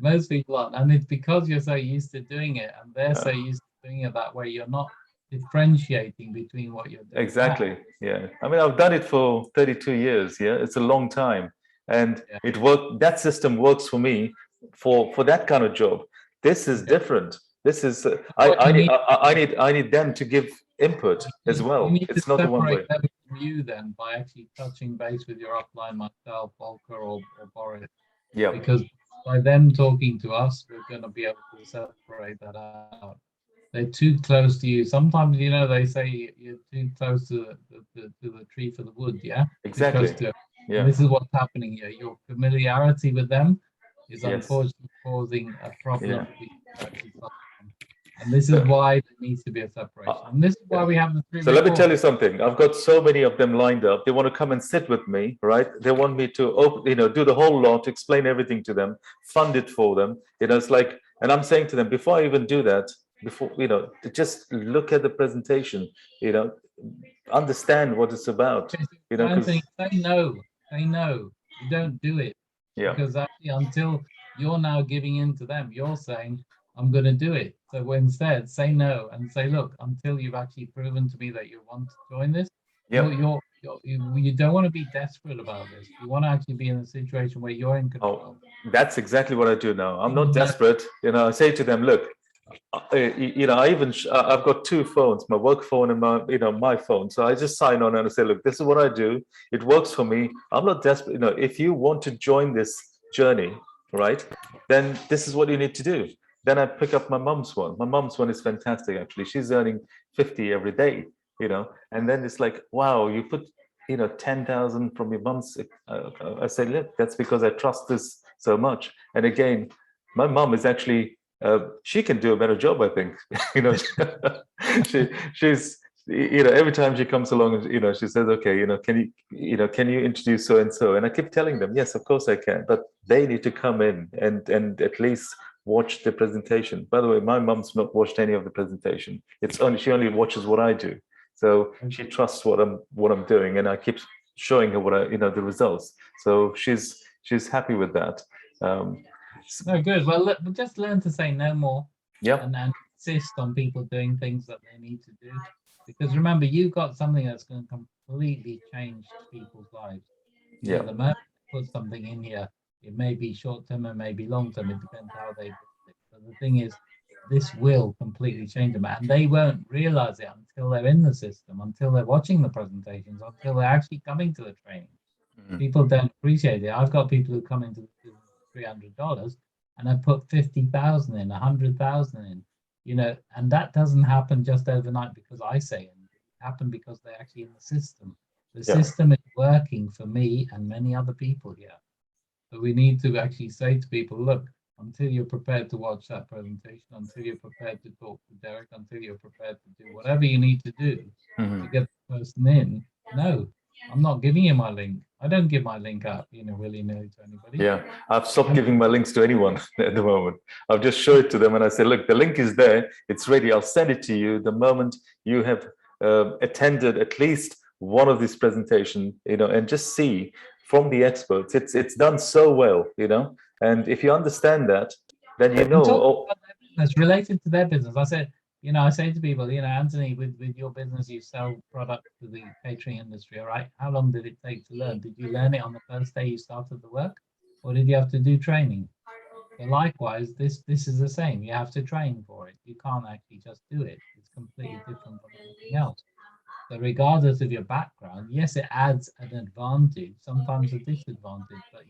most people aren't, and it's because you're so used to doing it, and they're so used to doing it that way. You're not differentiating between what you're doing. exactly. Yeah. I mean, I've done it for 32 years. Yeah. It's a long time. And Yeah. it worked. That system works for me for that kind of job. This is different. This is, I need them to give input as You well. need to It's not the one way. separate them from you then by actually touching base with your upline, myself, Volker, or Boris. Yeah. Because by them talking to us, we're going to be able to separate that out. They're too close to you. Sometimes, they say you're too close to the tree for the wood, yeah? Exactly. Too close to Yeah. And this is what's happening here. Your familiarity with them is Yes. unfortunately causing a problem Yeah. for you to actually solve them. And this is why there needs to be a separation. And this is why we have the three So let me reports. tell you something. I've got so many of them lined up. They want to come and sit with me, right? They want me to open, do the whole lot, explain everything to them, fund it for them. It's like, and I'm saying to them, before I even do that, before, to just look at the presentation, understand what it's about, Anthony, say no. Say no. You don't do it. Yeah. Because actually, until you're now giving in to them, you're saying, I'm going to do it. So instead, say no and say, look, until you've actually proven to me that you want to join this, Yeah. you don't want to be desperate about this. You want to actually be in a situation where you're in control. That's exactly what I do now. I'm not desperate. I say to them, look, I've got two phones, my work phone and my phone. So I just sign on and I say, look, this is what I do. It works for me. I'm not desperate. If you want to join this journey, right, then this is what you need to do. Then I pick up my mom's one. My mom's one is fantastic, actually. She's earning 50 every day, and then it's like, wow, you put, 10,000 from your mom's. I say, look, that's because I trust this so much. And again, my mom is actually, she can do a better job, I think. She's every time she comes along, she says, okay, can you introduce so and so? And I keep telling them, yes, of course I can, but they need to come in and at least watch the presentation. By the way, my mom's not watched any of the presentation. She only watches what I do. So she trusts what I'm doing, and I keep showing her what the results. So she's happy with that. No, good. Well, just learn to say no more. Yeah. And insist on people doing things that they need to do. Because remember, you've got something that's going to completely change people's lives. Yeah. The moment you put something in here, it may be short term, it may be long term. It depends how they do it. But the thing is, this will completely change them, and they won't realize it until they're in the system, until they're watching the presentations, until they're actually coming to the training. Mm-hmm. People don't appreciate it. I've got people who come into the $300 and I put 50,000 in, 100,000 in, and that doesn't happen just overnight because I say it. It happened because they're actually in the system. The system is working for me and many other people here. So we need to actually say to people, look, until you're prepared to watch that presentation, until you're prepared to talk to Derek, until you're prepared to do whatever you need to do to get the person in, no, I'm not giving you my link. I don't give my link out, willy-nilly to anybody. Yeah, I've stopped giving my links to anyone at the moment. I'll just show it to them and I say, look, the link is there. It's ready. I'll send it to you the moment you have attended at least one of these presentations, and just see from the experts. It's done so well, and if you understand that, then It's related to their business. I said, I say to people, Anthony, with your business, you sell products to the catering industry, all right? How long did it take to learn? Did you learn it on the first day you started the work, or did you have to do training? So likewise, this is the same. You have to train for it. You can't actually just do it. It's completely different from anything else. So regardless of your background, yes, it adds an advantage, sometimes a disadvantage, but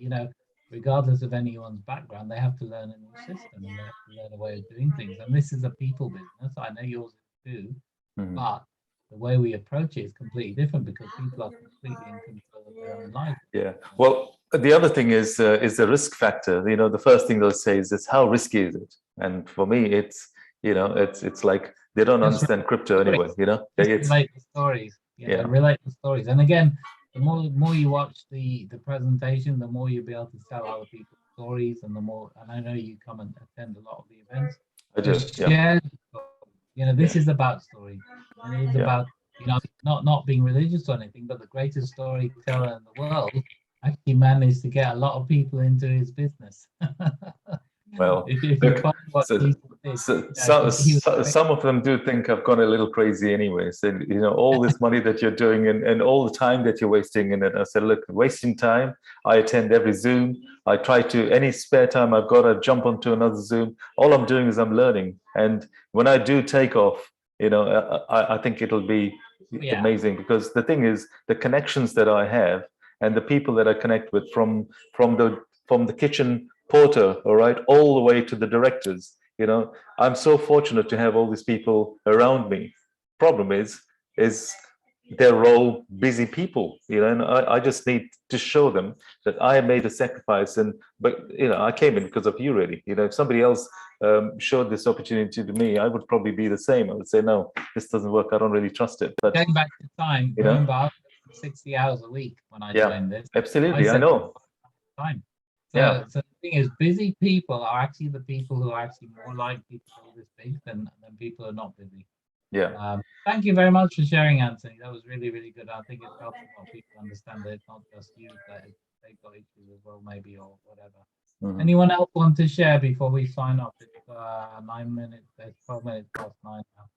regardless of anyone's background, they have to learn a new system and they have to learn a way of doing things. And this is a people business. I know yours is too, but the way we approach it is completely different because people are completely in control of their own life. Yeah. Well, the other thing is the risk factor. The first thing they'll say is how risky is it? And for me, it's like they don't understand crypto anyway. Relate the stories. Relate the stories. And again, the more you watch the presentation, the more you'll be able to tell other people stories, and the more. And I know you come and attend a lot of the events. I do. Share this is about stories, and it is about not being religious or anything, but the greatest storyteller in the world actually managed to get a lot of people into his business. Well, some of them do think I've gone a little crazy anyway. So, all this money that you're doing and all the time that you're wasting in it. I said, look, wasting time. I attend every Zoom. I try to, any spare time I've got, I jump onto another Zoom. All I'm doing is I'm learning. And when I do take off, I think it'll be amazing, because the thing is, the connections that I have and the people that I connect with from the kitchen porter, all right, all the way to the directors, I'm so fortunate to have all these people around me. Problem is they're all busy people, and I just need to show them that I made a sacrifice. But I came in because of you, really. If somebody else showed this opportunity to me, I would probably be the same. I would say, no, this doesn't work. I don't really trust it. But going back to time, remember, 60 hours a week when I joined this. Absolutely, I know. Time. So the thing is, busy people are actually the people who are actually more likely to go this big than people who are not busy. Yeah. Thank you very much for sharing, Anthony. That was really, really good. I think it's helped a lot of people understand that it's not just you, that they've got issues as well, maybe, or whatever. Anyone else want to share before we sign off? It's 9 minutes. It's 12 minutes past 9 now.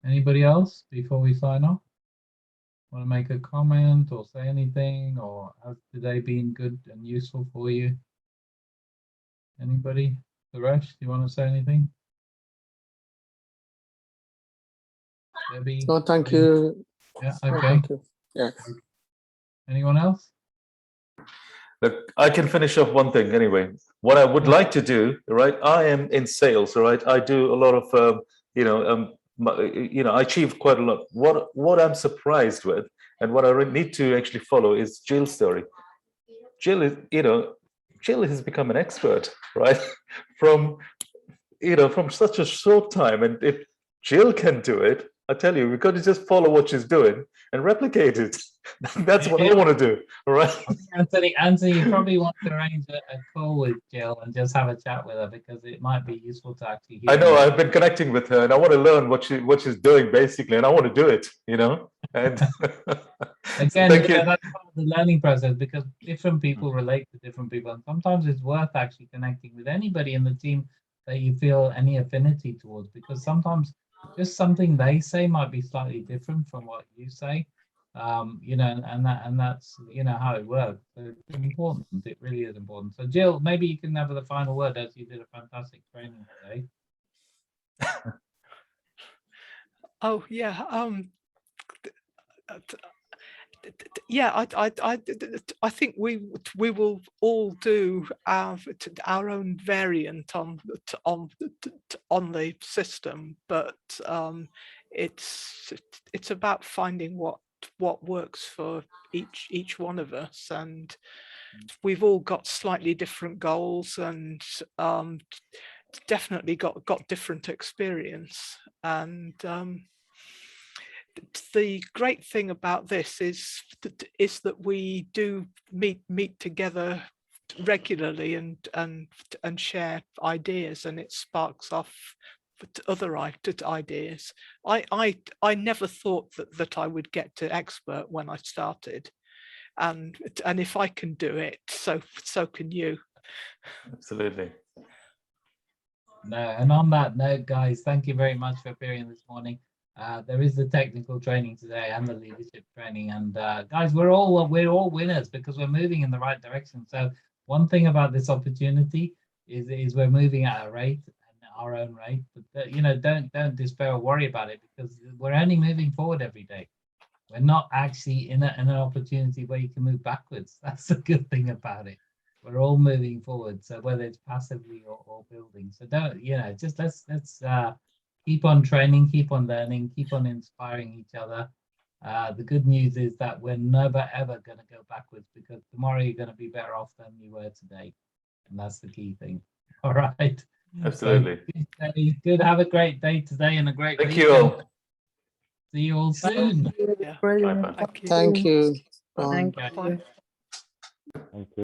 Anybody else before we sign off? Want to make a comment or say anything, or has today been good and useful for you? Anybody? Suresh, do you want to say anything? Debbie? No, thank you. Yeah, No, okay. thank you. Yeah. Anyone else? Look, I can finish off one thing anyway. What I would like to do, right? I am in sales, right? I do a lot of, I achieve quite a lot. What I'm surprised with, and what I need to actually follow, is Jill's story. Jill is, Jill has become an expert, right? from such a short time. And if Jill can do it, I tell you, we've got to just follow what she's doing and replicate it. That's what I want to do, all right? Anthony, you probably want to arrange a call with Jill and just have a chat with her, because it might be useful to actually hear. I know, I've been connecting with her, and I want to learn what she's doing, basically, and I want to do it, And again, that's part of the learning process, because different people relate to different people, and sometimes it's worth actually connecting with anybody in the team that you feel any affinity towards, because sometimes just something they say might be slightly different from what you say, and that's how it works. So it's important. It really is important. So Jill, maybe you can have the final word, as you did a fantastic training today. Oh yeah. Yeah, I think we will all do our own variant on the system, but it's about finding what works for each one of us, and we've all got slightly different goals, and definitely got different experience, and the great thing about this is that we do meet together regularly and share ideas, and it sparks off other ideas. I never thought that I would get to expert when I started, and if I can do it, so can you. Absolutely. No, and on that note, guys, thank you very much for appearing this morning. There is the technical training today and the leadership training, and guys, we're all winners because we're moving in the right direction. So one thing about this opportunity is we're moving at a rate, and our own rate. But you know, don't despair or worry about it, because we're only moving forward every day. We're not actually in an opportunity where you can move backwards. That's the good thing about it. We're all moving forward. So whether it's passively or building. So don't, you know, just let's keep on training, keep on learning, keep on inspiring each other. The good news is that we're never ever going to go backwards, because tomorrow you're going to be better off than you were today. And that's the key thing. All right. Absolutely. So, good. Have a great day today and a great Thank weekend. you all. See you all soon. Yeah. Brilliant. Bye-bye. Thank you. Thank you. Bye. Ron. Okay. Bye. Thank you.